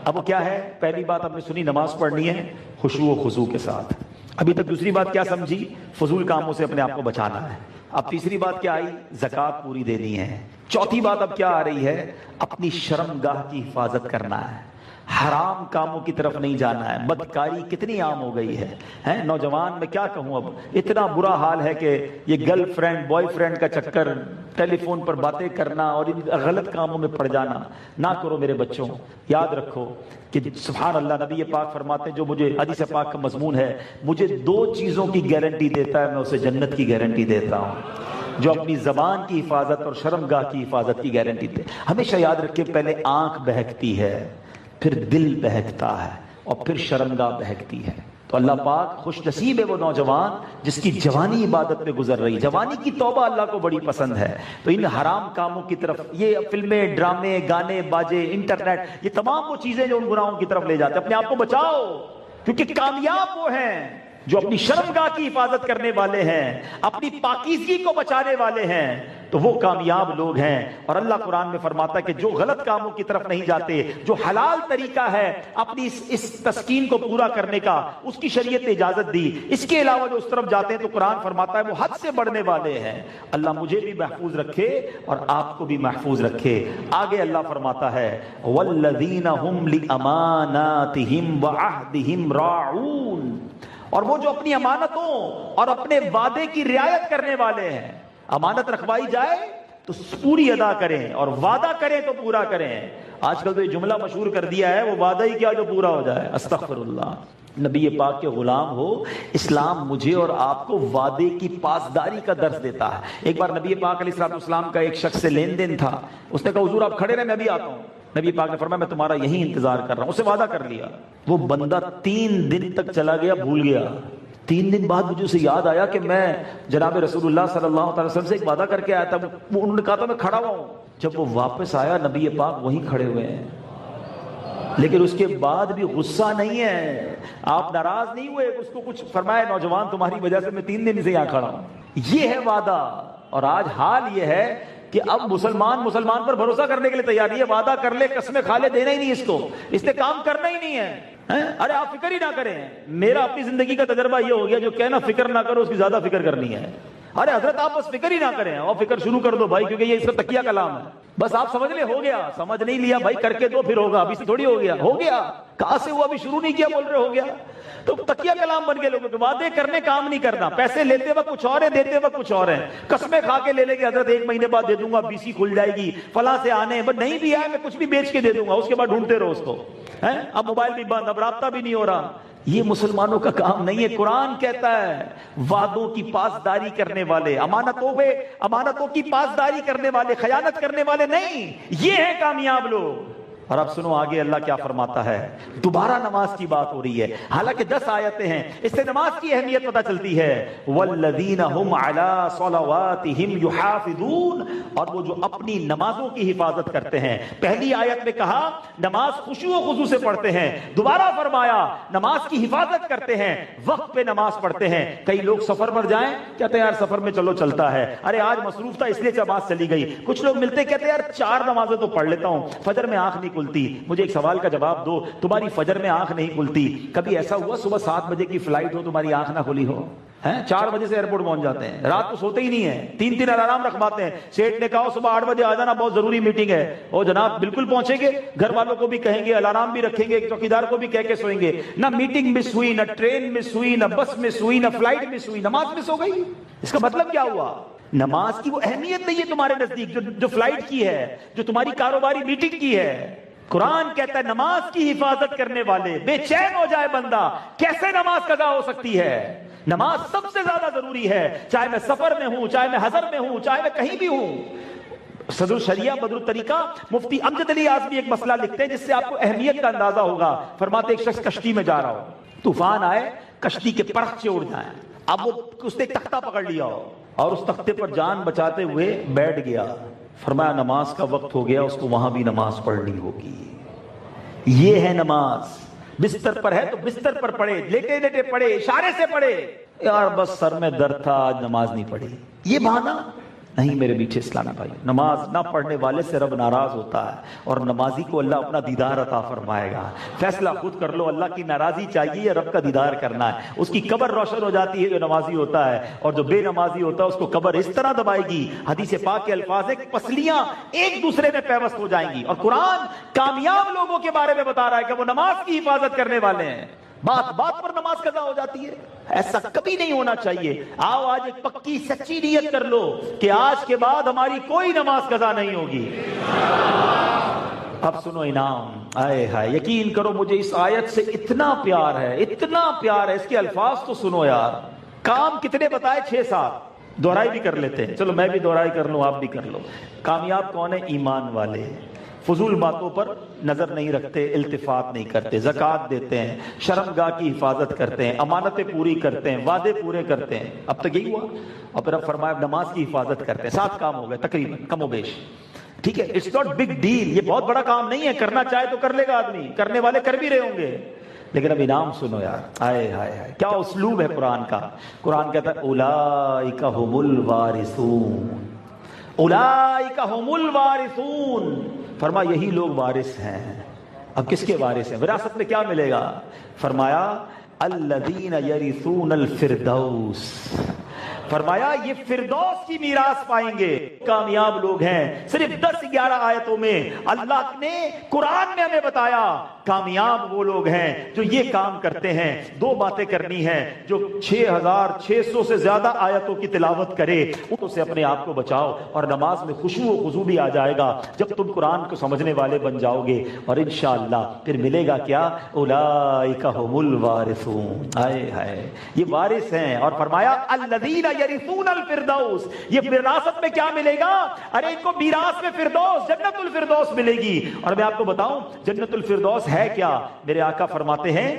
اب وہ کیا ہے؟ پہلی بات آپ نے سنی, نماز پڑھنی ہے خشوع و خضوع کے ساتھ. ابھی تک دوسری بات کیا سمجھی؟ فضول کاموں سے اپنے آپ کو بچانا ہے. اب تیسری بات کیا آئی؟ زکوٰۃ پوری دینی ہے. چوتھی بات اب کیا آ رہی ہے؟ اپنی شرمگاہ کی حفاظت کرنا ہے. حرام کاموں کی طرف نہیں جانا ہے. بدکاری کتنی عام ہو گئی ہے نوجوان, میں کیا کہوں, اب اتنا برا حال ہے کہ یہ گرل فرینڈ بوائے فرینڈ کا چکر, ٹیلی فون پر باتیں کرنا اور ان غلط کاموں میں پڑ جانا نہ کرو میرے بچوں. یاد رکھو کہ سبحان اللہ, نبی پاک فرماتے ہیں جو مجھے حدیث پاک کا مضمون ہے, مجھے 2 چیزوں کی گارنٹی دیتا ہے, میں اسے جنت کی گارنٹی دیتا ہوں. جو اپنی زبان کی حفاظت اور شرمگاہ کی حفاظت کی گارنٹی دے. ہمیشہ یاد رکھیں, پہلے آنکھ بہکتی ہے, پھر دل بہکتا ہے, اور پھر شرمگاہ بہکتی ہے. تو اللہ پاک خوش نصیب ہے وہ نوجوان جس کی جوانی عبادت میں گزر رہی. جوانی کی توبہ اللہ کو بڑی پسند ہے. تو ان حرام کاموں کی طرف, یہ فلمیں, ڈرامے, گانے باجے, انٹرنیٹ, یہ تمام وہ چیزیں جو ان گناہوں کی طرف لے جاتے ہیں. اپنے آپ کو بچاؤ, کیونکہ کامیاب وہ ہیں جو اپنی شرمگاہ کی حفاظت کرنے والے ہیں, اپنی پاکیزگی کو بچانے والے ہیں. تو وہ کامیاب لوگ ہیں. اور اللہ قرآن میں فرماتا ہے کہ جو غلط کاموں کی طرف نہیں جاتے, جو حلال طریقہ ہے اپنی اس تسکین کو پورا کرنے کا, اس کی شریعت نے اجازت دی. اس کے علاوہ جو اس طرف جاتے ہیں تو قرآن فرماتا ہے وہ حد سے بڑھنے والے ہیں. اللہ مجھے بھی محفوظ رکھے اور آپ کو بھی محفوظ رکھے. آگے اللہ فرماتا ہے والذین هم لأماناتهم وعہدهم راعون, اور وہ جو اپنی امانتوں اور اپنے وعدے کی رعایت کرنے والے ہیں. امانت رکھوائی جائے تو پوری ادا کریں, اور وعدہ کریں تو پورا کریں. آج کل تو یہ جملہ مشہور کر دیا ہے, وہ وعدہ ہی کیا جو پورا ہو جائے. استغفر اللہ. نبی پاک کے غلام ہو, اسلام مجھے اور آپ کو وعدے کی پاسداری کا درس دیتا ہے. ایک بار نبی پاک علیہ السلام کا ایک شخص سے لین دین تھا. اس نے کہا حضور آپ کھڑے رہے, میں بھی آتا ہوں. نبی پاک نے فرمایا میں تمہارا یہی انتظار کر رہا ہوں. اسے وعدہ کر لیا. وہ بندہ 3 دن تک چلا گیا, بھول گیا. 3 دن بعد مجھے اسے یاد آیا کہ میں جناب رسول اللہ صلی اللہ علیہ وسلم سے ایک وعدہ کر کے آیا تھا. انہوں نے کہا تھا میں کھڑا ہوا ہوں. جب وہ واپس آیا, نبی پاک وہیں کھڑے ہوئے ہیں, لیکن اس کے بعد بھی غصہ نہیں ہے, آپ ناراض نہیں ہوئے. اس کو کچھ فرمایا, نوجوان تمہاری وجہ سے میں 3 دن سے یہاں کھڑا ہوں. یہ ہے وعدہ. اور آج حال یہ ہے کہ اب مسلمان پر بھروسہ کرنے کے لیے تیار نہیں ہے. وعدہ کر لے, قسمیں کھا لے, دینا ہی نہیں اس کو, اس نے کام کرنا ہی نہیں ہے. ارے آپ فکر ہی نہ کریں. میرا اپنی زندگی کا تجربہ یہ ہو گیا, جو کہنا فکر نہ کرو اس کی زیادہ فکر کرنی ہے. ارے حضرت آپ بس فکر ہی نہ کریں, اور فکر شروع کر دو بھائی, کیونکہ یہ اس کا تکیہ کلام ہے. بس آپ سمجھ لے ہو گیا, سمجھ نہیں لیا بھائی کر کے دو پھر ہوگا. ابھی سے تھوڑی ہو گیا, ہو گیا کہاں سے ہوا, ابھی شروع نہیں کیا بول رہے ہو گیا. تو تکیہ کلام بن گئے لوگوں کے. وعدے کرنے کام نہیں کرنا. پیسے لیتے وقت کچھ اور ہے, دیتے وقت کچھ اور ہے. قسمیں کھا کے لے لے گے, حضرت 1 مہینے بعد دے دوں گا, BC کھل جائے گی, فلاں سے آنے, بس نہیں بھی آئے میں کچھ بھی بیچ کے دے دوں گا. اس کے بعد ڈھونڈتے رہو اس کو. اب موبائل بھی بند, اب رابطہ بھی نہیں ہو رہا. یہ مسلمانوں کا کام نہیں ہے. قرآن کہتا ہے وعدوں کی پاسداری کرنے والے, امانتوں کی پاسداری کرنے والے, خیانت کرنے والے نہیں, یہ ہیں کامیاب لوگ. اور اب سنو آگے اللہ کیا فرماتا ہے. دوبارہ نماز کی بات ہو رہی ہے, حالانکہ 10 آیتیں ہیں. اس سے نماز کی اہمیت پتہ چلتی ہے. والذین هم علی صلواتہم یحافظون, اور وہ جو اپنی نمازوں کی حفاظت کرتے ہیں. پہلی آیت میں کہا نماز خشوع و خضوع سے پڑھتے ہیں, دوبارہ فرمایا نماز کی حفاظت کرتے ہیں, وقت پہ نماز پڑھتے ہیں. کئی لوگ سفر پر جائیں, کہتے ہیں یار سفر میں چلو چلتا ہے, ارے آج مصروف تھا اس لیے نماز چلی گئی. کچھ لوگ ملتے کہتے ہیں یار 4 نمازیں تو پڑھ لیتا ہوں, فجر میں آنکھ نہیں کھلتی. مجھے ایک سوال کا جواب دو, تمہاری فجر میں آنکھ نہیں کھلتی, کبھی ایسا ہوا صبح 7 بجے کی فلائٹ ہو, تمہاری آنکھ نہ کھلی ہو؟ 4 بجے سے ایئرپورٹ پہنچ جاتے ہیں, رات کو سوتے ہی نہیں ہیں, 3 الارم رکھواتے ہیں. سیٹ نے کہا صبح 8 بجے آ جانا, بہت ضروری میٹنگ ہے. او جناب بالکل پہنچیں گے, گھر والوں کو بھی کہیں گے, الارم بھی رکھیں گے, چوکیدار کو بھی کہہ کے سوئیں گے. نہ میٹنگ مس ہوئی, نہ ٹرین مس ہوئی, نہ بس مس ہوئی, نہ فلائٹ مس ہوئی, نماز مس ہو گئی. اس کا مطلب کیا ہوا؟ نماز کی وہ اہمیت نہیں ہے تمہارے نزدیک جو فلائٹ کی ہے, جو تمہاری کاروباری میٹنگ کی ہے. قرآن کہتا ہے نماز کی حفاظت کرنے والے, بے چین ہو جائے بندہ, کیسے نماز قضا ہو سکتی ہے؟ نماز سب سے زیادہ ضروری ہے, چاہے میں سفر میں ہوں, چاہے میں حضر میں ہوں, چاہے میں کہیں بھی ہوں. صدر الشریعہ بدر الطریقہ مفتی امجد علی اعظمی ایک مسئلہ لکھتے ہیں جس سے آپ کو اہمیت کا اندازہ ہوگا. فرماتے ایک شخص کشتی میں جا رہا ہو, طوفان آئے, کشتی کے پرخچے اڑ جائیں. اب وہ اس نے ایک تختہ پکڑ لیا ہو اور اس تختے پر جان بچاتے ہوئے بیٹھ گیا. فرمایا نماز کا وقت ہو گیا، اس کو وہاں بھی نماز پڑھنی ہوگی. یہ ہے نماز. بستر پر ہے تو بستر پر پڑھے، لیٹے لیٹے پڑھے، اشارے سے پڑھے. یار بس سر میں درد تھا آج نماز نہیں پڑھی، یہ بہانہ نہیں. میرے میٹھے اسلامی بھائی، نماز نہ پڑھنے والے سے رب ناراض ہوتا ہے، اور نمازی کو اللہ اپنا دیدار عطا فرمائے گا. فیصلہ خود کر لو، اللہ کی ناراضی چاہیے یا رب کا دیدار کرنا ہے. اس کی قبر روشن ہو جاتی ہے جو نمازی ہوتا ہے، اور جو بے نمازی ہوتا ہے اس کو قبر اس طرح دبائے گی. حدیث پاک کے الفاظ ہے کہ پسلیاں ایک دوسرے میں پیوست ہو جائیں گی. اور قرآن کامیاب لوگوں کے بارے میں بتا رہا ہے کہ وہ نماز کی حفاظت کرنے والے ہیں. بات بات پر نماز قضا ہو جاتی ہے، ایسا کبھی نہیں ہونا چاہیے. آؤ آج ایک پکی سچی نیت کر لو کہ آج کے بعد ہماری کوئی نماز قضا نہیں ہوگی. اب سنو انعام. آئے ہائے، یقین کرو مجھے اس آیت سے اتنا پیار ہے، اتنا پیار ہے. اس کے الفاظ تو سنو یار. کام کتنے بتائے؟ 6-7. دہرائی بھی کر لیتے ہیں، چلو میں بھی دہرائی کر لوں، آپ بھی کر لو. کامیاب کون ہے؟ ایمان والے. فضول باتوں پر نظر نہیں رکھتے، التفات نہیں کرتے، زکوٰۃ دیتے ہیں، شرمگاہ کی حفاظت کرتے ہیں، امانتیں پوری کرتے ہیں، وعدے پورے کرتے ہیں. اب تک یہی ہوا. اور پھر اب فرمایا نماز کی حفاظت کرتے ہیں. 7 کام ہو گئے تقریباً، کم و بیش. ٹھیک ہے، اٹس ناٹ بگ ڈیل. یہ بہت بڑا کام نہیں ہے، کرنا چاہے تو کر لے گا آدمی، کرنے والے کر بھی رہے ہوں گے. لیکن اب انعام سنو یار. آئے ہائے ہائے، کیا اسلوب ہے قرآن کا. قرآن کہتا ہے اولئک هم الوارثون، اولئک هم الوارثون. فرمایا یہی لوگ وارث ہیں. اب کس کے وارث ہیں؟ وراثت میں کیا ملے گا؟ فرمایا الذین یرثون الفردوس. فرمایا یہ فردوس کی میراث پائیں گے. کامیاب لوگ ہیں. صرف 10-11 آیتوں میں اللہ نے قرآن میں ہمیں بتایا کامیاب وہ لوگ ہیں جو یہ کام کرتے ہیں. 2 باتیں کرنی ہیں. جو 6600 سے زیادہ آیتوں کی تلاوت کرے ان سے اپنے آپ کو بچاؤ، اور نماز میں خشوع و خضوع بھی آ جائے گا جب تم قرآن کو سمجھنے والے بن جاؤ گے. اور انشاءاللہ پھر ملے گا کیا؟ اولئک هم الوارثون. آئے ہائے، یہ وارث ہیں. اور فرمایا الذین یرثون الفردوس. یہ وراثت میں کیا ملے گا؟ ارے ان کو میراث میں فردوس، جنت الفردوس ملے گی. اور میں آپ کو بتاؤں جنت الفردوس ہے کیا. میرے آقا فرماتے ہیں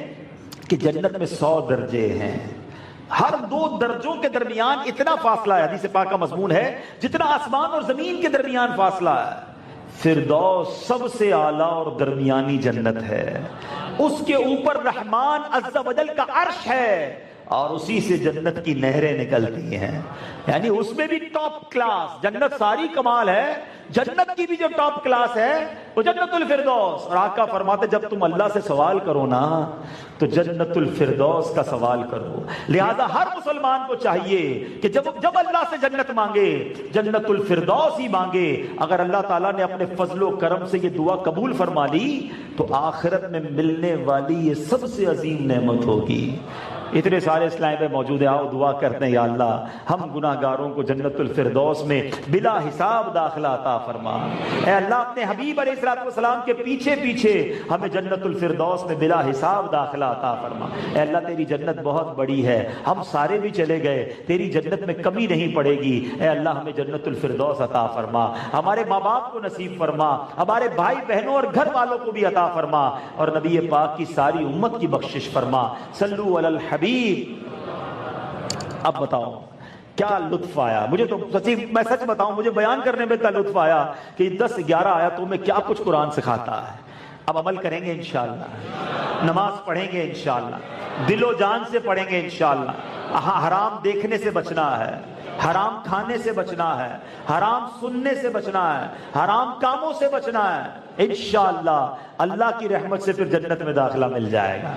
کہ جنت میں 100 درجے ہیں. ہر 2 درجوں کے درمیان اتنا فاصلہ ہے، حدیث پاک کا مضمون ہے، جتنا آسمان اور زمین کے درمیان فاصلہ ہے. فردوس سب سے اعلیٰ اور درمیانی جنت ہے. اس کے اوپر رحمان عز و جل کا عرش ہے، اور اسی سے جنت کی نہریں نکلتی ہیں. یعنی اس میں بھی ٹاپ کلاس. جنت ساری کمال ہے، جنت کی بھی جو ٹاپ کلاس ہے وہ جنت الفردوس. اور آقا فرماتے جب تم اللہ سے سوال کرو نا تو جنت الفردوس کا سوال کرو. لہذا ہر مسلمان کو چاہیے کہ جب اللہ سے جنت مانگے جنت الفردوس ہی مانگے. اگر اللہ تعالیٰ نے اپنے فضل و کرم سے یہ دعا قبول فرما لی تو آخرت میں ملنے والی یہ سب سے عظیم نعمت ہوگی. اتنے سارے اسلام پہ موجود ہیں، آؤ دعا کرتے ہیں یا اللہ ہم گناہ گاروں کو جنت الفردوس میں بلا حساب داخلہ عطا فرما. اے اللہ اپنے حبیب علیہ الصلوۃ والسلام کے پیچھے پیچھے ہمیں جنت الفردوس میں بلا حساب داخلہ عطا فرما. اے اللہ تیری جنت بہت بڑی ہے، ہم سارے بھی چلے گئے، تیری جنت میں کمی نہیں پڑے گی. اے اللہ ہمیں جنت الفردوس عطا فرما. ہمارے ماں باپ کو نصیب فرما، ہمارے بھائی بہنوں اور گھر والوں کو بھی عطا فرما، اور نبی پاک کی ساری امت کی بخشش فرما. صلو علی الحبیب. اب بتاؤ کیا لطف آیا. مجھے تو سچی میں سچ بتاؤں مجھے بیان کرنے میں اتنا لطف آیا کہ 10-11 آیتوں میں کیا کچھ قرآن سکھاتا ہے. اب عمل کریں گے انشاءاللہ، نماز پڑھیں گے انشاءاللہ، دل و جان سے پڑھیں گے انشاءاللہ. حرام دیکھنے سے بچنا ہے، حرام کھانے سے بچنا ہے، حرام سننے سے بچنا ہے، حرام کاموں سے بچنا ہے. انشاءاللہ اللہ کی رحمت سے پھر جنت میں داخلہ مل جائے گا.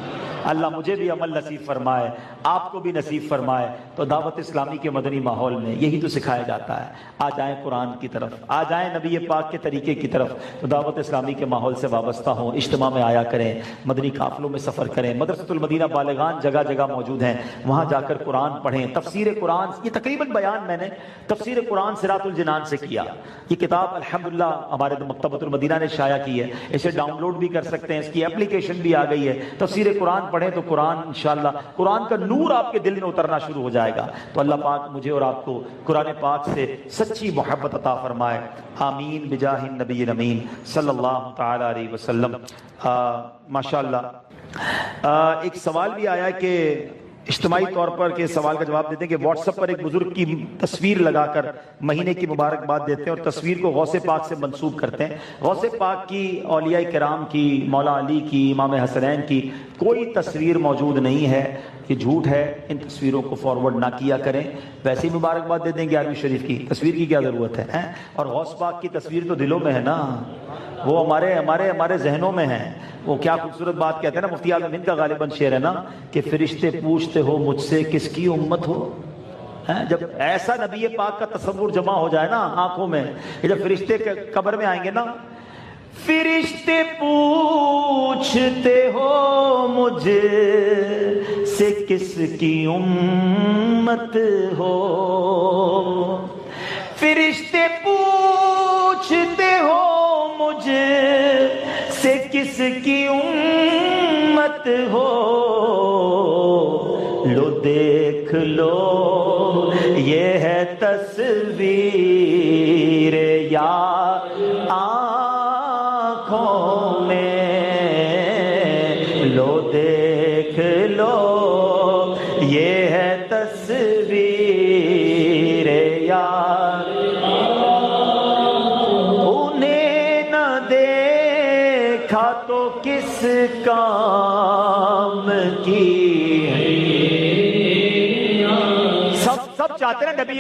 اللہ مجھے بھی عمل نصیب فرمائے، آپ کو بھی نصیب فرمائے. تو دعوت اسلامی کے مدنی ماحول میں یہی تو سکھایا جاتا ہے. آ جائیں قرآن کی طرف، آ جائیں نبی پاک کے طریقے کی طرف. تو دعوت اسلامی کے ماحول سے وابستہ ہوں، اجتماع میں آیا کریں، مدنی قافلوں میں سفر کریں. مدرسۃ المدینہ بالغان جگہ جگہ موجود ہیں، وہاں جا کر قرآن پڑھیں. تفسیر قرآن، یہ تقریباً بیان میں نے تفسیر قرآن صراط الجنان سے کیا. یہ کتاب الحمدللہ ہمارے مکتبۃ المدینہ نے شائع کی ہے، اسے ڈاؤن لوڈ بھی کر سکتے ہیں، اس کی اپلیکیشن بھی آ گئی ہے. تفسیر قرآن پڑھیں تو قرآن انشاءاللہ قرآن کا نور آپ کے دل میں اترنا شروع ہو جائے گا. تو اللہ پاک مجھے اور آپ کو قرآن پاک سے سچی محبت عطا فرمائے. آمین بجاہ النبی الامین صلی اللہ تعالی علیہ وسلم. ماشاءاللہ ایک سوال بھی آیا کہ اجتماعی طور پر کے سوال کا جواب دیتے ہیں کہ واٹس ایپ پر ایک بزرگ کی تصویر لگا کر مہینے کی مبارکباد دیتے ہیں اور تصویر کو غوث پاک سے منسوب کرتے ہیں. غوث پاک کی، اولیاء کرام کی، مولا علی کی، امام حسنین کی کوئی تصویر موجود نہیں ہے. یہ جھوٹ ہے. ان تصویروں کو فارورڈ نہ کیا کریں. ویسے ہی مبارکباد دے دیں 11ویں شریف کی. تصویر کی کیا ضرورت ہے؟ اور غوث پاک کی تصویر تو دلوں میں ہے نا، وہ ہمارے ذہنوں میں ہیں. وہ کیا خوبصورت بات کہتے ہیں نا، مفتی اعظم ہند کا غالباً شعر ہے نا کہ فرشتے پوچھتے ہو مجھ سے کس کی امت ہو. جب ایسا نبی پاک کا تصور جمع ہو جائے نا آنکھوں میں، جب فرشتے قبر میں آئیں گے نا، فرشتے پوچھتے ہو مجھ سے کس کی امت ہو، فرشتے پوچھتے ہو مجھ سے کس کی امت ہو. لو دیکھ لو یہ ہے تصویر یا آنکھوں میں، لو دیکھ لو یہ ہے تصویر یا انہیں نہ دیکھا تو کس کام کی. سب چاہتے ہیں نبی